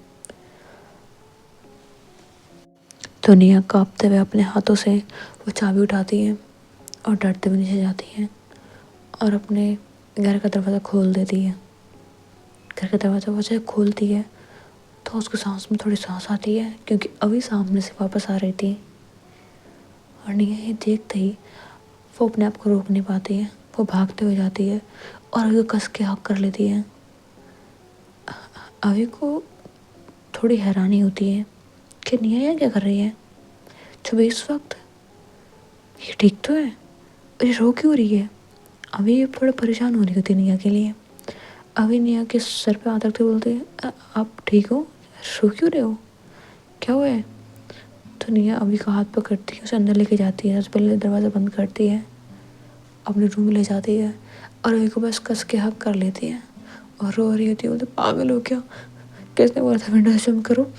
तो निया कांपते हुए अपने हाथों से वो चाबी उठाती है और डरते हुए नीचे जाती है और अपने घर का दरवाज़ा खोल देती है। घर का दरवाज़ा वो जब खोलती है तो उसको सांस में थोड़ी सांस आती है, क्योंकि अभी सामने से वापस आ रही थी। और निया ये देखते ही वो अपने आप को रोक नहीं पाती है। वो भागते हुए जाती है और अभी को कस के हक कर लेती है। अभी को थोड़ी हैरानी होती है कि निया यहाँ क्या कर रही है। जब इस वक्त ये ठीक तो है, ये रो क्यों रही है। अभी ये थोड़ा परेशान हो रही होती है निया के लिए। अभी निया के सर पे हाथ रखते बोलते हैं, आप ठीक हो, रो क्यों रहे हो, क्या हुआ है। तो निया अभी का हाथ पकड़ती है, उसे अंदर लेके जाती है। सबसे पहले दरवाज़ा बंद करती है, अपने रूम में ले जाती है और अभी को बस कस के हक कर लेती है और रो रही होती है। बोलते पागल हो क्या, किसने बोला था विंडो से जंप करो।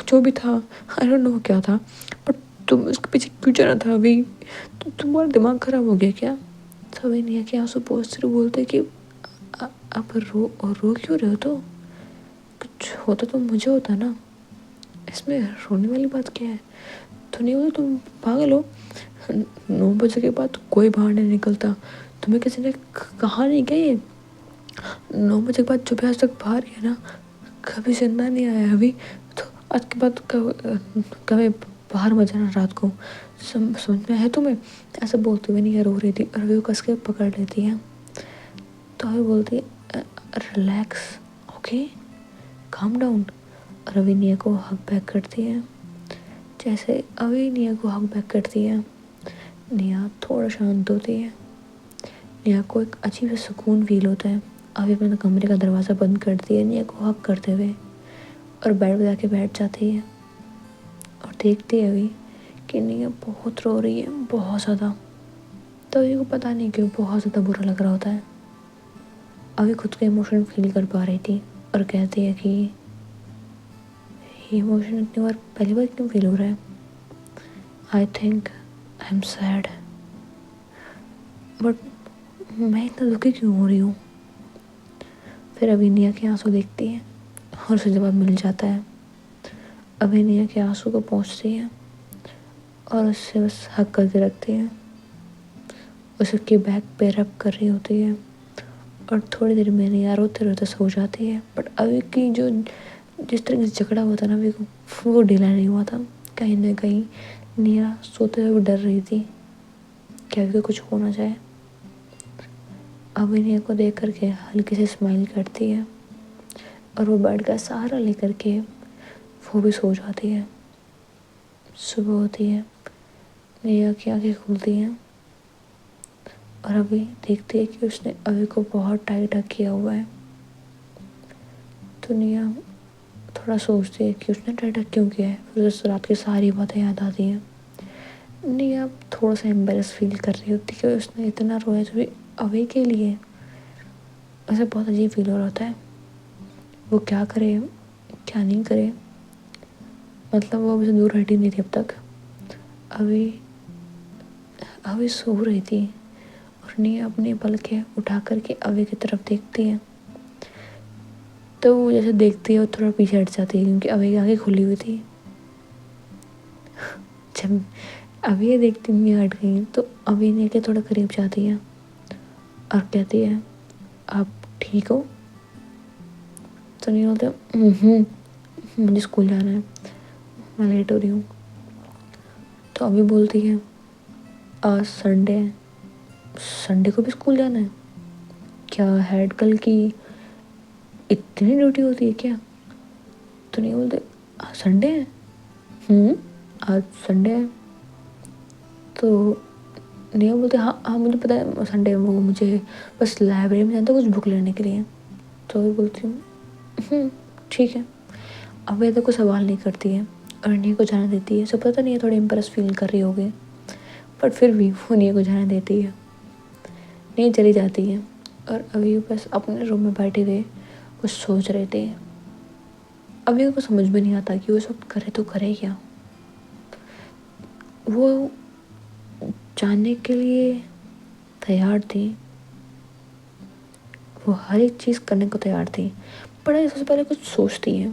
जो भी था, आई डोंट नो क्या था, बट तुम उसके पीछे क्यों चला था। अभी तुम्हारा दिमाग खराब हो गया क्या। तो अभी निया के आंसू पोंछते बोलते कि आप रो क्यों रहे हो। तो कुछ होता तो मुझे होता ना, इसमें रोने वाली बात क्या है। तो नहीं बोले तुम पागल हो, 9 बजे के बाद कोई बाहर नहीं निकलता। तुम्हें किसी ने कहा नहीं क्या ये 9 बजे के बाद जो भी आज तक बाहर गया ना कभी जिंदा नहीं आया। अभी तो आज के बाद कभी बाहर मत जाना रात को, समझ में है तुम्हें। ऐसा बोलते हुए नहीं रो रही थी और वो कस के पकड़ लेती है। तो अभी बोलती है रिलैक्स, ओके, काम डाउन। और अभी निया को हक बैक करती है। जैसे अभी निया को हक बैक करती है, निया थोड़ा शांत होती है। निया को एक अजीब सा सुकून फील होता है। अभी अपने कमरे का दरवाज़ा बंद करती है निया को हक करते हुए और बेड पर जाके बैठ जाती है और देखती है अभी कि निया बहुत रो रही है, बहुत ज़्यादा। तो अभी को पता नहीं क्यों बहुत ज़्यादा बुरा लग रहा होता है। अभी खुद के इमोशन फील कर पा रही थी और कहती है कि ये इमोशन इतनी बार पहली बार क्यों फील हो रहा है। I think I am sad, but मैं इतना दुखी क्यों हो रही हूँ। फिर अभी निया के आंसू देखती है और उसे जवाब मिल जाता है। अभी निया के आंसू को पहुँचती है और उससे बस हक करके रखती है। उसके बैक पे रब कर रही होती है और थोड़ी देर में निया रोते रोते सो जाती है। बट अभी की जो जिस तरह से झगड़ा हुआ था ना अभी को वो ढीला नहीं हुआ था। कहीं ना कहीं निया सोते हुए डर रही थी कि अभी को कुछ हो ना जाए। अभी निया को देख करके हल्की से स्माइल करती है और वो बेड का सहारा लेकर के वो भी सो जाती है। सुबह होती है, निया की आंखें खुलती हैं और अभी देखती है कि उसने अभी को बहुत टाइट हक किया हुआ है। तो निया थोड़ा सोचती है कि उसने टाइट हक क्यों किया है। फिर उस रात की सारी बातें याद आती हैं। निया थोड़ा सा एम्बेरस फील कर रही होती है कि उसने इतना रोया जो भी अभी के लिए। उसे बहुत अजीब फील हो रहा होता है, वो क्या करे क्या नहीं करे। मतलब वो अभी से दूर हटी नहीं थी अब तक। अभी अभी सो रही थी और निया अपनी पलकें उठा करके अभी की तरफ देखती है। तो वो जैसे देखती है वो थोड़ा पीछे हट जाती है क्योंकि अभी की आंखें खुली हुई थी। जब अभी ये देखती निया हट गई तो अभी निया के थोड़ा करीब जाती है और कहती है आप ठीक हो। तो नहीं बोलते मुझे स्कूल जाना है, मैं लेट हो रही हूँ। तो अभी बोलती है आज संडे है, संडे को भी स्कूल जाना है क्या हेड गर्ल की इतनी ड्यूटी होती है क्या? तो नहीं बोलते संडे है। आज संडे है। तो नहीं बोलते हाँ हाँ मुझे पता है संडे, वो मुझे बस लाइब्रेरी में जाता है कुछ बुक लेने के लिए। तो भी बोलती हूँ ठीक है। अब वेदा को सवाल नहीं करती है और नी को जाने देती है। सब पता नहीं है थोड़ी इम्प्रेस फील कर रही होगी, बट फिर भी वो नी को जाने देती है। नी चली जाती है और अभी बस अपने रूम में बैठे हुए कुछ सोच रहे थे। अभी को समझ में नहीं आता कि वो सब करे तो करे क्या। वो जानने के लिए तैयार थी, वो हर एक चीज़ करने को तैयार थी, पर सबसे पहले कुछ सोचती है।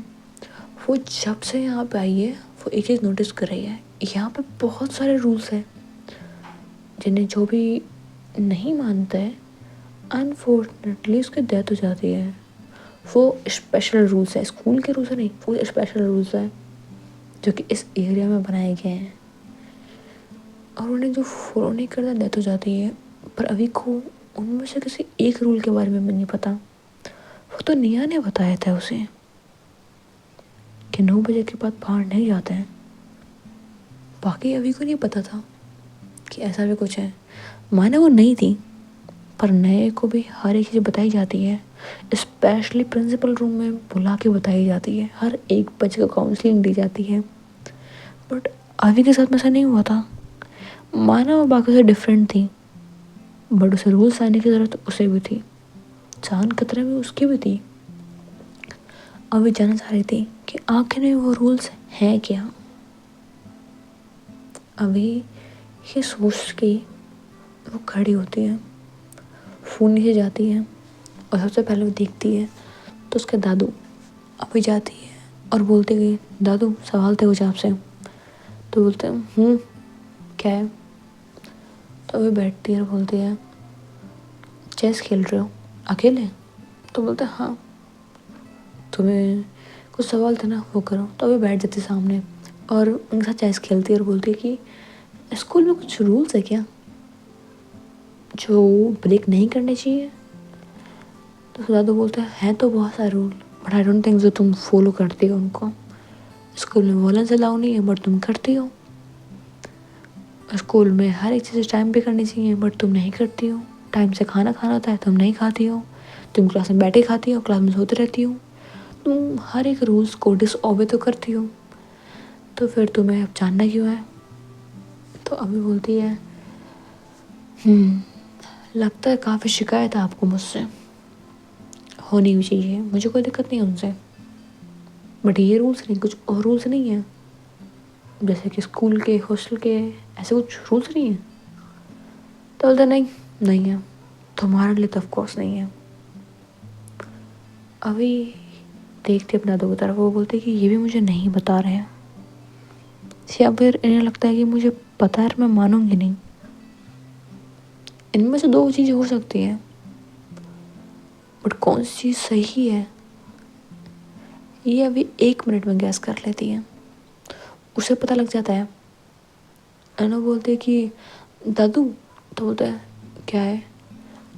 वो जब से यहाँ पे आई है वो एक चीज़ नोटिस कर रही है, यहाँ पे बहुत सारे रूल्स हैं जिन्हें जो भी नहीं मानता है अनफॉर्चुनेटली उसकी डेथ हो जाती है। वो स्पेशल रूल्स है, स्कूल के रूल्स है नहीं, वो स्पेशल रूल्स है जो कि इस एरिया में बनाए गए हैं और उन्हें जो फॉलो नहीं करता डेथ हो जाती है। पर अभी को उनमें से किसी एक रूल के बारे में नहीं पता। वो तो निया ने बताया था उसे कि 9 बजे के बाद बाहर नहीं जाते हैं। बाकी अभी को नहीं पता था कि ऐसा भी कुछ है। माने वो नहीं थी, पर नए को भी हर एक चीज़ बताई जाती है, स्पेशली प्रिंसिपल रूम में बुला के बताई जाती है, हर एक बच्चे को काउंसलिंग दी जाती है। बट अभी के साथ में ऐसा नहीं हुआ था। माना वो बाकी से डिफरेंट थी, बट उसे रूल्स आने की ज़रूरत उसे भी थी, जान खतरे में उसकी भी थी। अभी जानना चाह रही थी कि आखिर में वो रूल्स हैं क्या। अभी ये सोच के वो खड़ी होती है, फ़ोन नीचे जाती है और सबसे पहले वो देखती है तो उसके दादू अभी जाती है और बोलते गई दादू सवाल थे कुछ आपसे। तो बोलते हैं क्या है। तो अभी बैठती है और बोलती है चेस खेल रहे हो अकेले। तो बोलते हाँ, तुम्हें कुछ सवाल थे ना वो करो। तो अभी बैठ जाती सामने और उनके साथ चेस खेलती है और बोलती है कि स्कूल में कुछ रूल्स है क्या जो ब्रेक नहीं करने चाहिए। तो दादू बोलते हैं तो बहुत सारे rule, but I don't think जो तुम फॉलो करती हो उनको। स्कूल में वॉलेंस अलाउ नहीं है बट तुम करती हो। स्कूल में हर एक चीज़ टाइम पे करनी चाहिए बट तुम नहीं करती हो। टाइम से खाना खाना होता है तुम नहीं खाती हो। तुम क्लास में बैठे खाती हो, क्लास में सोती रहती हो। तुम हर एक रूल्स को डिसओबे तो करती हो, तो फिर तुम्हें अब जानना क्यों है। तो अभी बोलती है लगता है काफ़ी शिकायत है आपको मुझसे, होनी भी चाहिए, मुझे कोई दिक्कत नहीं है उनसे, बट ये रूल्स नहीं, कुछ और रूल्स नहीं है जैसे कि स्कूल के हॉस्टल के, ऐसे कुछ रूल्स नहीं है। तो बोलते नहीं है, तुम्हारे लिए तो ऑफकोर्स नहीं है। अभी देखते अपना दो तरफ, वो बोलते कि ये भी मुझे नहीं बता रहे हैं, या फिर इन्हें लगता है कि मुझे पता है मैं मानूंगी नहीं। इनमें से दो चीज़ें हो सकती हैं, बट कौन सी चीज़ सही है ये अभी 1 मिनट में गैस कर लेती है। उसे पता लग जाता है। अनु बोलते कि दादू। तो बोलता है क्या है।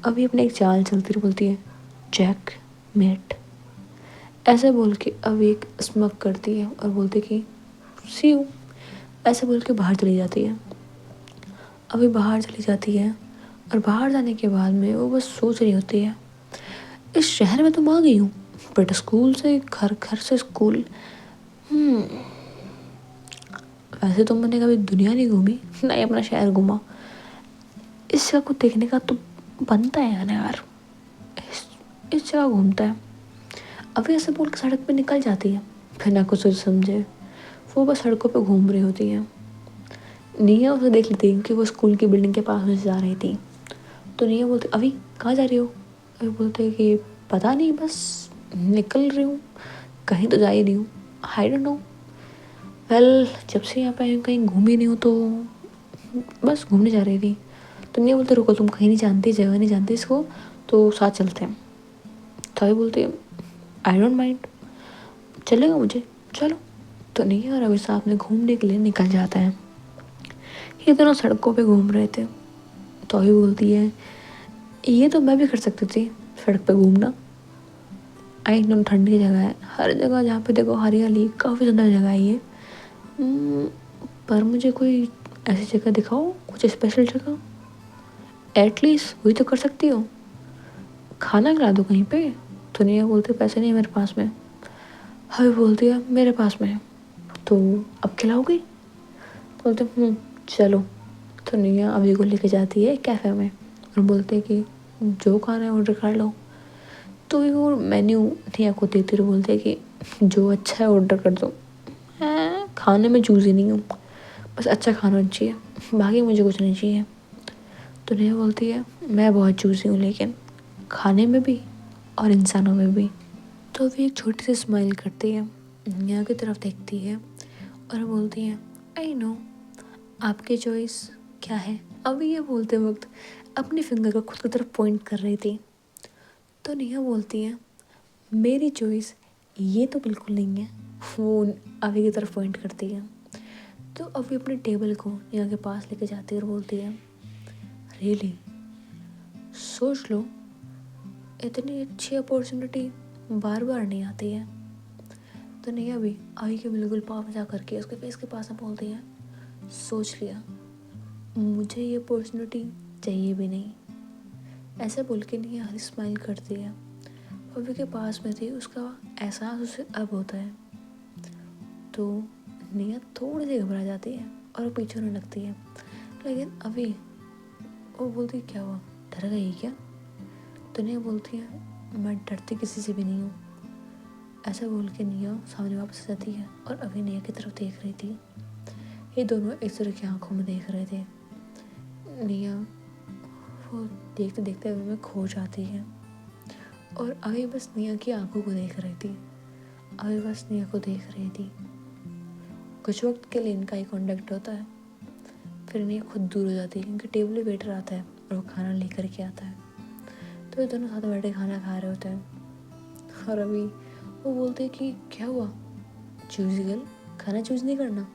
अभी अपने एक चाल चलती रही, बोलती है चेक मेट। ऐसे बोल के अब एक स्मक करती है और बोलती कि सी यू, ऐसे बोल के बाहर चली जाती है। अभी बाहर चली जाती है और बाहर जाने के बाद में वो बस सोच रही होती है इस शहर में तो आ गई हूँ, बट स्कूल से घर, घर से स्कूल, वैसे तो मैंने कभी दुनिया नहीं घूमी, ना ही अपना शहर घूमा, इस जगह को देखने का तो बनता है ना यार, इस जगह घूमता है। अभी ऐसे बोल के सड़क पे निकल जाती है, फिर ना कुछ सोच समझे वो बस सड़कों पे घूम रही होती है। निया उसे देख लेती है कि वो स्कूल की बिल्डिंग के पास में जा रही थी। तो निया बोलती अभी कहाँ जा रही हो। अभी बोलते कि पता नहीं बस निकल रही हूँ, कहीं तो जा ही नहीं हूँ, आई डोंट नो। वेल जब से यहाँ पे आई हूँ कहीं घूमी नहीं हूँ, तो बस घूमने जा रही थी। तो निया बोलते रुको, तुम कहीं नहीं जानती, जगह नहीं जानती इसको, तो साथ चलते हैं। तो अभी बोलती आई डोंट माइंड, चलेगा मुझे, चलो। तो नहीं और अभी साथ में घूमने के लिए निकल जाता है। ये दोनों सड़कों पे घूम रहे थे। तो अभी बोलती है ये तो मैं भी कर सकती थी, सड़क पे घूमना। आई नो ठंडी की जगह है, हर जगह जहाँ पे देखो हरियाली, काफ़ी सुंदर जगह है ये। पर मुझे कोई ऐसी जगह दिखाओ, कुछ स्पेशल जगह, एटलीस्ट वही तो कर सकती हो। खाना खिला दो कहीं पे। तो नहीं बोलते पैसे नहीं है मेरे पास में। हमें बोलती है मेरे पास में है। तो अब खिलाओगी? तो बोलते चलो। तो निया अभी को लेके जाती है कैफ़े में और बोलते कि जो खाना है ऑर्डर कर लो। तो वो मेन्यू निया को देती और बोलते कि जो अच्छा है ऑर्डर कर दो। मैं खाने में चूज़ ही नहीं हूँ, बस अच्छा खाना चाहिए, बाकी मुझे कुछ नहीं चाहिए। तो निया बोलती है मैं बहुत चूज़ी हूँ, लेकिन खाने में भी और इंसानों में भी। तो अभी एक छोटी सी स्माइल करती है, निया की तरफ देखती है और बोलती है आई नो आपकी चॉइस क्या है। अभी ये बोलते वक्त अपनी फिंगर को खुद की तरफ पॉइंट कर रही थी। तो निया बोलती है मेरी चॉइस ये तो बिल्कुल नहीं है। वो अभी की तरफ पॉइंट करती है। तो अभी अपने टेबल को निया के पास लेके जाती है और बोलती है रियली सोच लो, इतनी अच्छी अपॉर्चुनिटी बार बार नहीं आती है। तो निया भी अभी के बिल्कुल पाँव जा करके उसके फेस के पास में बोलती है सोच लिया, मुझे ये अपॉर्चुनिटी चाहिए भी नहीं। ऐसा बोल के निया हरी स्माइल करती है। अभी के पास में थी, उसका एहसास उसे अब होता है। तो निया थोड़ी सी घबरा जाती है और पीछे होने लगती है। लेकिन अभी वो बोलती क्या हुआ, डर गई क्या? तो निया बोलती है मैं डरती किसी से भी नहीं हूँ। ऐसा बोल के निया सामने वापस जाती है और अभी निया की तरफ देख रही थी। ये दोनों एक दूसरे की आंखों में देख रहे थे। निया वो देखते देखते अभी में खो जाती है और अभी बस निया की आंखों को देख रही थी। अभी बस निया को देख रही थी। कुछ वक्त के लिए इनका ही कॉन्टेक्ट होता है, फिर निया खुद दूर हो जाती है क्योंकि टेबल पे वेटर आता है और वो खाना लेकर के आता है। तो ये दोनों साथ बैठे खाना खा रहे होते हैं और अभी वो बोलते हैं कि क्या हुआ चूजी गर्ल, खाना चूज नहीं करना?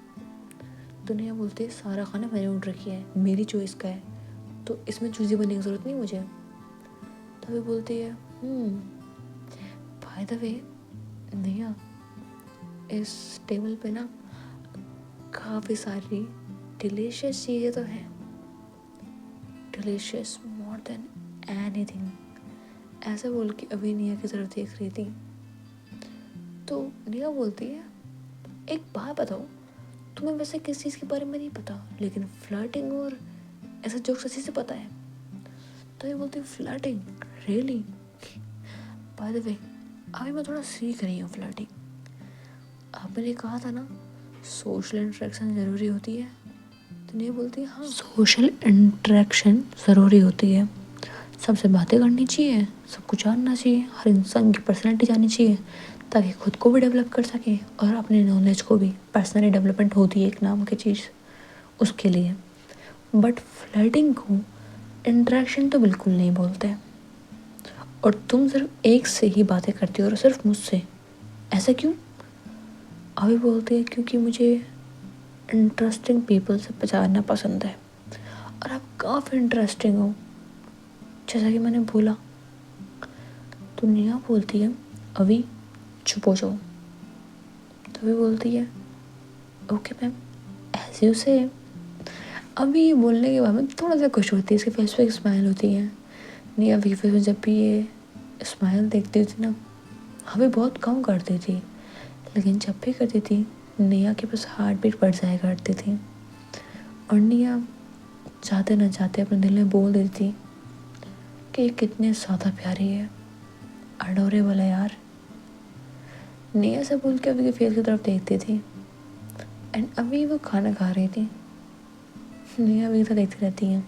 तो निया बोलते हैं सारा खाना मैंने ऑर्डर किया है, मेरी चॉइस का है, तो इसमें चूजी बनने की ज़रूरत नहीं मुझे। तभी बोलती है बाय द वे निया, इस टेबल पे ना काफ़ी सारी डिलीशियस चीज़ें तो हैं, डिलीशियस मोर देन एनीथिंग। ऐसा बोल के अभी निया की तरफ देख रही थी। तो निया बोलती है एक बात बताओ, तुम्हें वैसे किस चीज़ के बारे में नहीं पता, लेकिन फ्लर्टिंग और ऐसा जोक्स अच्छे से पता है? तो ये बोलती है flirting really? By the way अभी मैं थोड़ा सीख रही हूँ फ्लर्टिंग। आपने कहा था ना सोशल इंटरेक्शन ज़रूरी होती है। तो नहीं बोलती हाँ सोशल इंटरेक्शन ज़रूरी होती है, सबसे बातें करनी चाहिए, सब कुछ जानना चाहिए, हर इंसान की पर्सनैलिटी जाननी चाहिए ताकि खुद को भी डेवलप कर सके और अपने नॉलेज को भी। पर्सनली डेवलपमेंट होती है एक नाम की चीज़ उसके लिए। बट फ्लर्टिंग को इंटरेक्शन तो बिल्कुल नहीं बोलते। और तुम सिर्फ एक से ही बातें करती हो और सिर्फ मुझसे, ऐसा क्यों? अभी बोलती है क्योंकि मुझे इंटरेस्टिंग पीपल से जानना पसंद है और आप काफ़ी इंटरेस्टिंग हो जैसा कि मैंने बोला। तो निया बोलती है अभी चुप हो जाओ। तो अभी बोलती है ओके मैम एज यू से। अभी ये बोलने के बाद में थोड़ा सा खुश होती है, इसके फेस पे एक स्माइल होती है। निया अभी के फेस में जब भी ये स्माइल देखती थी ना, अभी बहुत कम करती थी, लेकिन जब भी करती थी निया के पास हार्ट बीट बढ़ जाया करती थी और निया चाहते ना चाहते अपने दिल में बोल देती थी कि ये कितने ज़्यादा प्यारी है, अडोरेबल है यार। निया से बोल के अभी के फेस की तरफ देखती थी एंड अभी वो खाना खा रही थी। निया अभी तो देखती रहती है।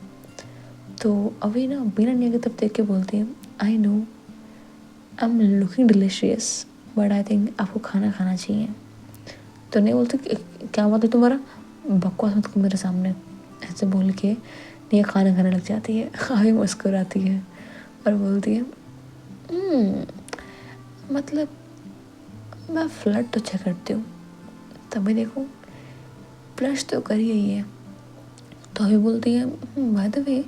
तो अभी ना बिना निया की तरफ देख के बोलती है I know I am looking delicious but I think आपको खाना खाना चाहिए। तो नहीं बोलती क्या मतलब तुम्हारा, बकवास मत करो मेरे सामने। ऐसे बोल के निया खाना खाने लग जाती है। अभी मुस्कुराती है और बोलती है मतलब मैं फ्लर्ट तो अच्छा करती हूँ, तभी देखो ब्लश तो कर ही है। तो अभी बोलती है बाय द वे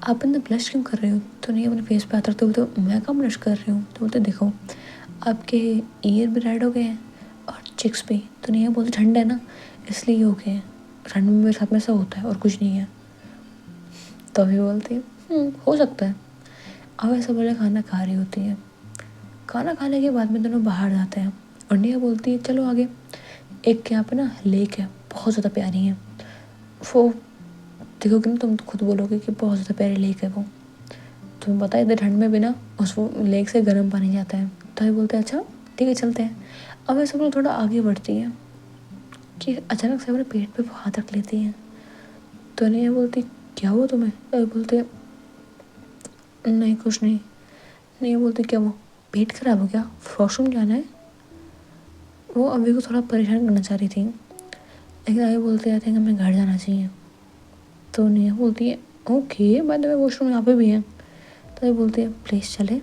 आप इतना ब्लश क्यों कर रहे हो? तो नहीं अपने फेस पे हाथ रखते हुए, तो मैं कहाँ ब्लश कर रही हूँ? तो बोलते देखो आपके ईयर भी रेड हो गए हैं और चिक्स भी। तो नहीं बोलते ठंड है ना इसलिए हो गए हैं, ठंड में मेरे साथ में ऐसा होता है और कुछ नहीं है। तो अभी बोलती है हो सकता है। अब ऐसा बोले खाना खा रही होती है। खाना खाने के बाद में दोनों बाहर जाते हैं और नेहा बोलती है चलो आगे, एक के यहाँ पे ना लेक है, बहुत ज़्यादा प्यारी है वो, देखोगे ना तुम तो खुद बोलोगे कि बहुत ज़्यादा प्यारी लेक है वो। तुम्हें पता है इधर ठंड में भी ना उस वो लेक से गर्म पानी जाता है। तो ये बोलते हैं अच्छा ठीक है चलते हैं। अब ऐसे लोग थोड़ा आगे बढ़ती है कि अचानक से अपने पेट पे वो हाथ रख लेती हैं। तो नहीं ये बोलती क्या हुआ तुम्हें? तो ये बोलते नहीं कुछ नहीं। नहीं ये बोलती क्या वो पेट खराब हो गया, वॉशरूम जाना है? वो अभी को थोड़ा परेशान करना चाह रही थी, लेकिन आगे बोलते रहते हैं कि हमें घर जाना चाहिए। तो नहीं बोलती है okay by the way washroom यहाँ पे भी है। तो ये बोलती है प्लीज़ चले।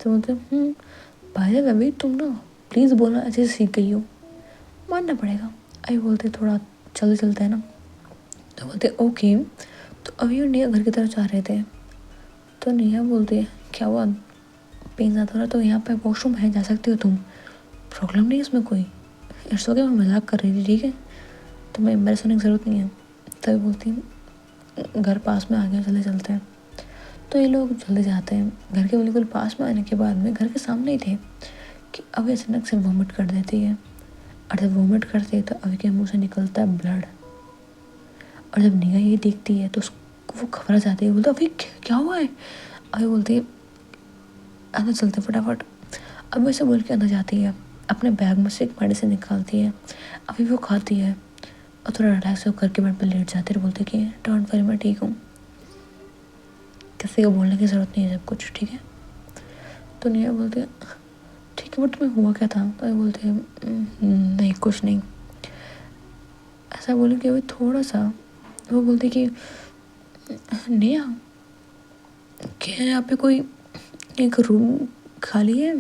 तो बोलते बाय द वे अभी तुम ना प्लीज़ बोलना अच्छे से सीख गई हो, मानना पड़ेगा। अभी बोलते थोड़ा जल्दी चलते हैं ना। तो बोलते ओके। तो अभी और नेहा घर की तरफ जा रहे थे। तो नेहा बोलती है क्या हुआ, पेन ज़्यादा हो रहा? तो यहाँ पे वॉशरूम है, जा सकती हो तुम, प्रॉब्लम नहीं है इसमें कोई, इट्स ओके, मैं मजाक कर रही थी ठीक है, तुम्हें एम्बेरस होने की ज़रूरत नहीं है। तभी बोलती घर पास में आ गया जल्दी चलते हैं। तो ये लोग जल्दी जाते हैं। घर के बिल्कुल पास में आने के बाद में घर के सामने ही थे कि अभी अचानक से वॉमिट कर देती है। और जब वॉमिट करती है तो अभी के मुंह से निकलता है ब्लड। और जब नेहा ये देखती है तो उसको वो घबरा जाती है, बोलती अभी क्या हुआ है? अभी बोलती है अंदर चलते फटाफट। अब वैसे बोल के अंदर जाती है, अपने बैग में से एक मेडिसिन निकालती है, अभी वो खाती है और थोड़ा रिलैक्स होकर के बेड पर लेट जाती है। बोलती कि डोंट वरी मैं ठीक हूँ, किसी को बोलने की ज़रूरत नहीं है, सब कुछ ठीक है। तो नेहा बोलती है ठीक है बट तुम्हें हुआ क्या था? तो ये बोलते हैं नहीं कुछ नहीं। ऐसा बोले कि अभी थोड़ा सा वो बोलती कि नेहा क्या यहाँ पे कोई एक रूम खाली है?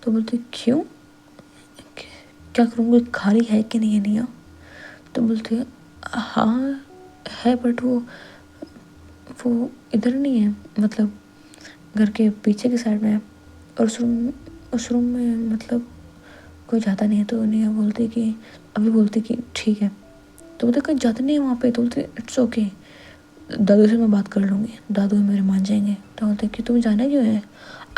तो बोलते क्यों, क्या करूँगी, खाली है कि नहीं है नेहा? तो बोलते हाँ है बट वो इधर नहीं है, मतलब घर के पीछे की साइड में है, और उस रूम में मतलब कोई जाता नहीं है। तो नेहा बोलती कि अभी बोलती कि ठीक है। तो बोलते कहीं जाता नहीं है वहाँ पे? तो बोलते इट्स ओके, दादू से मैं बात कर लूँगी, दादू मेरे मान जाएंगे। तो बोलते कि तुम्हें जाना क्यों है?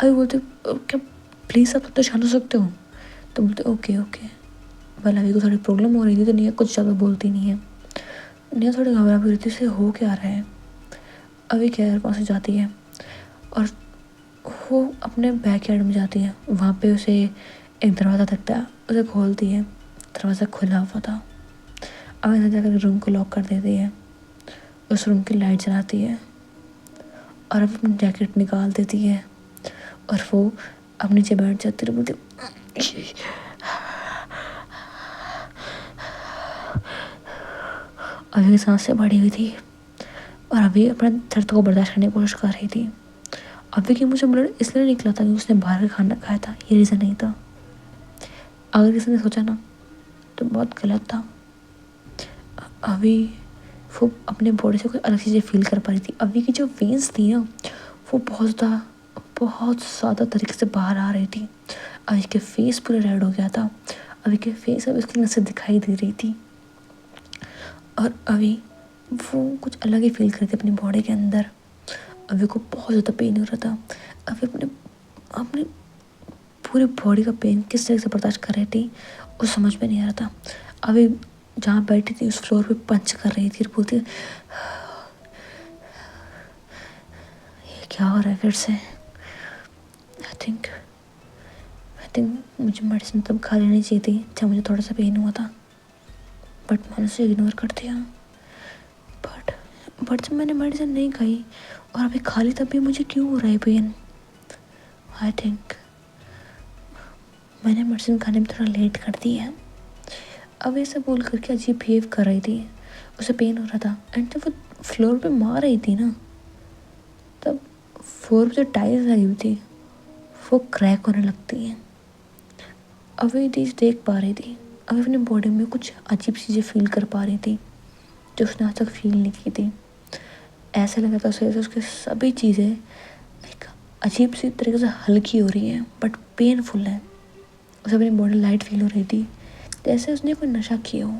अभी बोलते क्या प्लीज़ आप तो शांत हो सकते हो? तो बोलते ओके ओके। वाला अभी को थोड़ी प्रॉब्लम हो रही थी तो नेहा कुछ ज़्यादा बोलती नहीं है। नेहा थोड़ी घबरा भी रही थी, से हो क्या रहा है। अभी केयर पास जाती है और वो अपने बैकयार्ड में जाती है। वहाँ पे उसे एक दरवाज़ा दिखता है, उसे खोलती है, दरवाज़ा खुला हुआ था। अब अंदर जाकर रूम को लॉक कर देती है, उस रूम की लाइट जलाती है और अब अपनी जैकेट निकाल देती है और वो अब नीचे बैठ जाती है। बोलती अभी सांसें बढ़ी हुई थी और अभी अपने दर्द को बर्दाश्त करने की कोशिश कर रही थी। अभी कि मुझे ब्लड इसलिए निकला था कि उसने बाहर का खाना खाया था, ये रीज़न नहीं था। अगर किसी ने सोचा ना तो बहुत गलत था। अभी वो अपने बॉडी से कुछ अलग चीज़ें फील कर पा रही थी। अभी की जो वेन्स थी ना वो बहुत ज़्यादा तरीके से बाहर आ रही थी। अभी के फेस पूरा रेड हो गया था। अभी के फेस अब उसकी नसें दिखाई दे रही थी और अभी वो कुछ अलग ही फील कर रही थी अपनी बॉडी के अंदर। अभी को बहुत ज़्यादा पेन हो रहा था। अभी अपने अपने पूरी बॉडी का पेन किस तरह से बर्दाश्त कर रही थी वो समझ में नहीं आ रहा था। अभी जहाँ बैठी थी उस फ्लोर पे पंच कर रही थी और बोलती ये क्या हो रहा है फिर से। आई थिंक मुझे मेडिसिन तब खा लेनी चाहिए थी जब मुझे थोड़ा सा पेन हुआ था, बट मैंने उसे इग्नोर कर दिया। बट जब मैंने मेडिसिन नहीं खाई और अभी खा ली तब भी मुझे क्यों हो रहा है पेन? आई थिंक मैंने मेडिसिन खाने में थोड़ा लेट कर दी है। अब ऐसे बोल करके अजीब बिहेव कर रही थी, उसे पेन हो रहा था। एंड जब वो फ्लोर पे मार रही थी ना तब फ्लोर पे जो टाइल्स लगी हुई थी वो क्रैक होने लगती हैं। अभी चीज़ देख पा रही थी, अभी अपनी बॉडी में कुछ अजीब चीज़ें फील कर पा रही थी जो उसने आज तक फील नहीं की थी। ऐसा लगा था उसे जैसे उसके सभी चीज़ें एक अजीब सी तरीके से हल्की हो रही हैं बट पेनफुल है। उसे अपनी बॉडी लाइट फील हो रही थी जैसे उसने कोई नशा किया हो,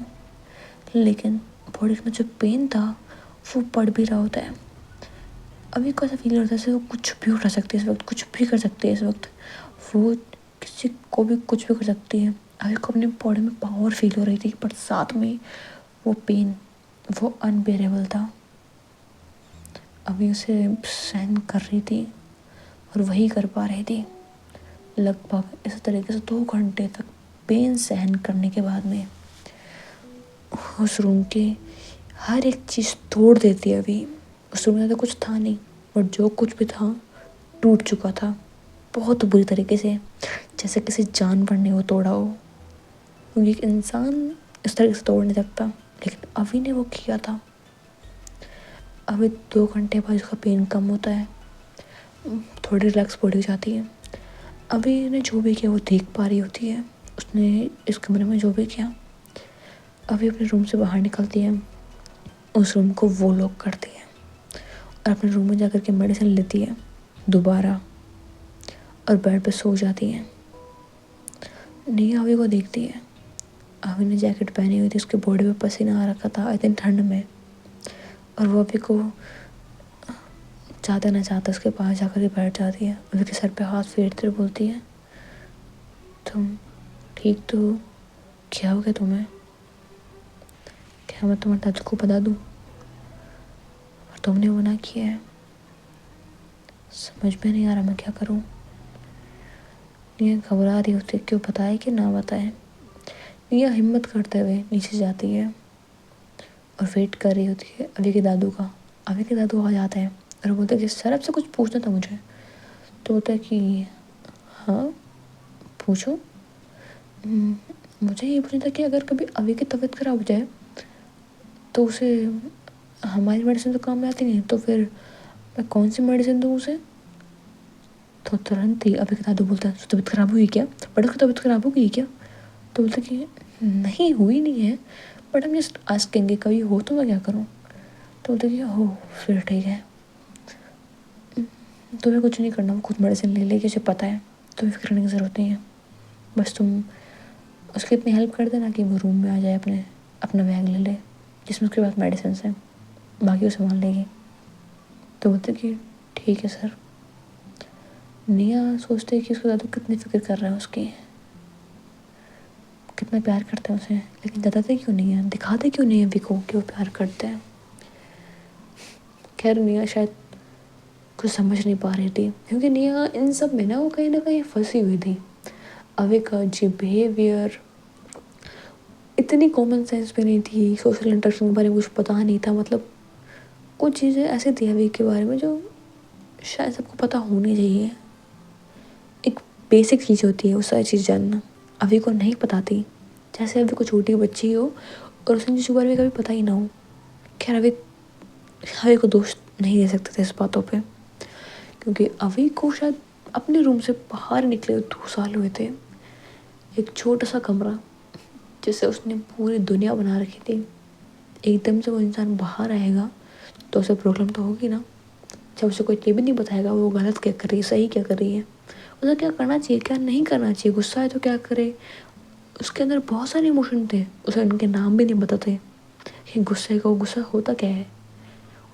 लेकिन बॉडी में जो पेन था वो बढ़ भी रहा होता है। अभी को ऐसा फील होता है जैसे वो कुछ भी उठा सकती है इस वक्त, कुछ भी कर सकती है इस वक्त, वो किसी को भी कुछ भी कर सकती है। अभी को अपनी बॉडी में पावर फील हो रही थी बट साथ में वो पेन, वो अनबेरेबल था। अभी उसे सहन कर रही थी और वही कर पा रही थी। लगभग इस तरीके से 2 घंटे तक पेन सहन करने के बाद में उस रूम के हर एक चीज़ तोड़ देती है। अभी उस रूम में तो कुछ था नहीं बट जो कुछ भी था टूट चुका था बहुत बुरी तरीके से, जैसे किसी जानवर ने वो तोड़ा हो। क्योंकि एक इंसान इस तरीके से तोड़ नहीं सकता, लेकिन अभी ने वो किया था। अभी 2 घंटे बाद उसका पेन कम होता है, थोड़ी रिलैक्स बॉडी हो जाती है। अभी ने जो भी किया वो देख पा रही होती है, उसने इस कमरे में जो भी किया। अभी अपने रूम से बाहर निकलती है, उस रूम को वो लॉक करती है और अपने रूम में जाकर के मेडिसिन लेती है दोबारा और बेड पे सो जाती है। निया अभी को देखती है। अभी ने जैकेट पहनी हुई थी, उसके बॉडी पे पसीना आ रखा था इतनी ठंड में, और वो अभी को चाहते ना चाहते उसके पास जाकर के बैठ जाती है। अभी के सर पे हाथ फेरते हुए बोलती है, तुम ठीक तो हो? क्या हो गया तुम्हें? क्या मैं तुम्हारे दादू को बता दूँ? और तुमने मना किया है। समझ में नहीं आ रहा मैं क्या करूँ। निया घबरा रही होती है, क्यों बताए कि ना बताए। निया हिम्मत करते हुए नीचे जाती है और वेट कर रही होती है अभी के दादू का। अभी के दादू आ जाते हैं और बोलते हैं कि सर आपसे कुछ पूछना था मुझे। तो बोलता है कि हाँ पूछो। मुझे ये पूछना था कि अगर कभी अभी की तबीयत खराब हो जाए तो उसे हमारी मेडिसिन तो काम में आती नहीं, तो फिर मैं कौन सी मेडिसिन दूँ उसे? तो तुरंत ही अभी के दादू बोलता है तबीयत खराब हुई क्या? बड़ा की तबीयत खराब हो गई क्या? तो बोलते कि नहीं हुई नहीं है बट हम जस्ट आस्किंग कि कभी हो तो मैं क्या करूँ। तो बोलते कि हो फिर ठीक है, तुम्हें कुछ नहीं करना, वो खुद मेडिसिन ले लेगी, उसे पता है, तुम्हें फिक्र करने की ज़रूरत नहीं है। बस तुम उसकी इतनी हेल्प कर देना कि वो रूम में आ जाए, अपना बैग ले ले जिसमें उसके पास मेडिसिन है, बाकी वो संभाल लेगी। तो बोलते कि ठीक है सर। निया सोचते कि उसका दादू कितनी फिक्र कर रहा है उसकी, कितना प्यार करते हैं उसे, लेकिन बताते क्यों नहीं है, दिखाते क्यों नहीं है अभी को कि वो प्यार करते हैं। खैर निया शायद कुछ समझ नहीं पा रही थी, क्योंकि निया इन सब में ना वो कहीं ना कहीं फंसी हुई थी। अभी का जी बिहेवियर इतनी कॉमन सेंस भी नहीं थी, सोशल इंटरेक्शन के बारे में कुछ पता नहीं था। मतलब कुछ चीज़ें ऐसी थी अभी के बारे में जो शायद सबको पता होनी चाहिए। एक बेसिक चीज़ होती है वो सारी चीज़ जानना, अभी को नहीं पता थी। जैसे अभी को छोटी बच्ची हो और उसे चीज़ों के बारे में कभी पता ही ना हो। खैर अभी अभी को दोष नहीं दे सकते थे इस बातों पे, क्योंकि अभी को शायद अपने रूम से बाहर निकले 2 साल हुए थे। एक छोटा सा कमरा जिससे उसने पूरी दुनिया बना रखी थी, एकदम से वो इंसान बाहर आएगा तो उसे प्रॉब्लम तो होगी ना। जब उसे कोई ये भी नहीं बताएगा वो गलत क्या कर रही है, सही क्या कर रही है, उसे क्या करना चाहिए क्या नहीं करना चाहिए, गुस्सा है तो क्या करे। उसके अंदर बहुत सारे इमोशन थे, उसे उनके नाम भी नहीं पता थे कि गुस्से का गुस्सा होता क्या है।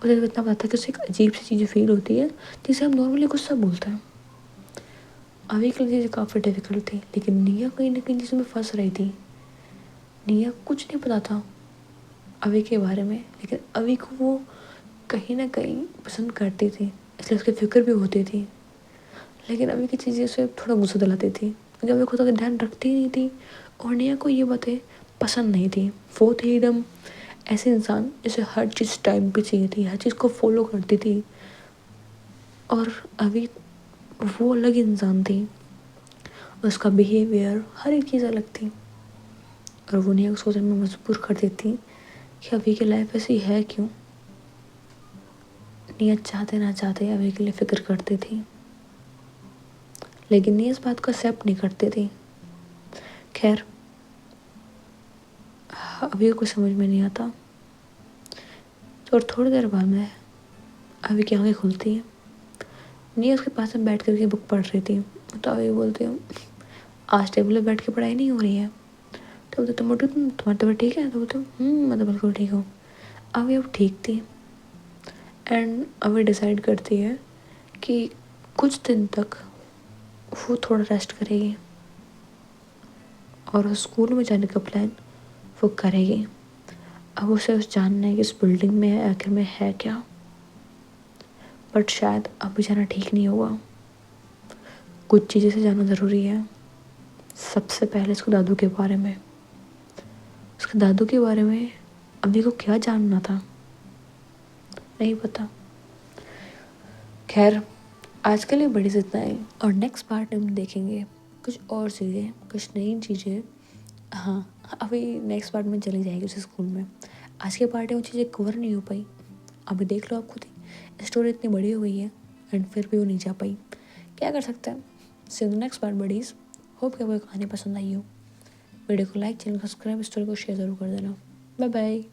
उसे तो इतना पता था कि उसे एक अजीब सी चीज़ फील होती है जिसे हम नॉर्मली गुस्सा बोलते हैं। अभी के लिए चीज़ें काफ़ी डिफिकल्ट थी, लेकिन निया कहीं ना कहीं चीज़ों में फंस रही थी। निया कुछ नहीं पता था अभी के बारे में, लेकिन अभी को वो कहीं ना कहीं पसंद करती थी, इसलिए उसकी फिक्र भी होती थी। लेकिन अभी की चीज़ें उसे थोड़ा गुस्सा दिलाती थी, क्योंकि अभी खुद का ध्यान रखती ही नहीं थी और निया को ये बातें पसंद नहीं थी। वो थी एकदम ऐसे इंसान जिसे हर चीज़ टाइम पे चाहिए थी, हर चीज़ को फॉलो करती थी। और अभी वो अलग इंसान थी, उसका बिहेवियर हर एक चीज़ अलग थी, और वो निया को सोचने में मजबूर कर देती कि अभी की लाइफ ऐसी है क्यों। निया चाहते ना चाहते अभी के लिए फिक्र करती थी, लेकिन निया इस बात को एक्सेप्ट नहीं करती थी। खैर अभी कुछ समझ में नहीं आता। और थोड़ी देर बाद में अभी की आंखें खुलती हैं, नहीं उसके पास में बैठ करके बुक पढ़ रही थी। तो अभी बोलती हूँ आज टेबल पे बैठ के पढ़ाई नहीं हो रही है। तो बोलते तुम उठो, तुम्हारी तबीयत ठीक है? तो बोलते मैं तो बिल्कुल ठीक हूँ। अभी अब ठीक थी एंड अभी डिसाइड करती है कि कुछ दिन तक वो थोड़ा रेस्ट करेगी और उस स्कूल में जाने का प्लान वो करेगी। अब उसे उस जानना है कि इस बिल्डिंग में आखिर में है क्या, बट शायद अभी जाना ठीक नहीं होगा। कुछ चीज़ें से जाना ज़रूरी है। सबसे पहले इसको दादू के बारे में, उसके दादू के बारे में अभी को क्या जानना था नहीं पता। खैर आज के लिए बड़ी से इतना है और नेक्स्ट पार्ट में हम देखेंगे कुछ और चीज़ें, कुछ नई चीज़ें। हाँ अभी नेक्स्ट पार्ट में चली जाएगी उस स्कूल में। आज के पार्ट में वो चीज़ें कवर नहीं हो पाई। अभी देख लो आप खुद ही, स्टोरी इतनी बड़ी हो गई है एंड फिर भी वो नहीं जा पाई। क्या कर सकते हैं। See the next part buddies. Hope कि आपको कहानी पसंद आई हो। वीडियो को लाइक, चैनल को सब्सक्राइब, स्टोरी को शेयर ज़रूर कर देना। Bye bye.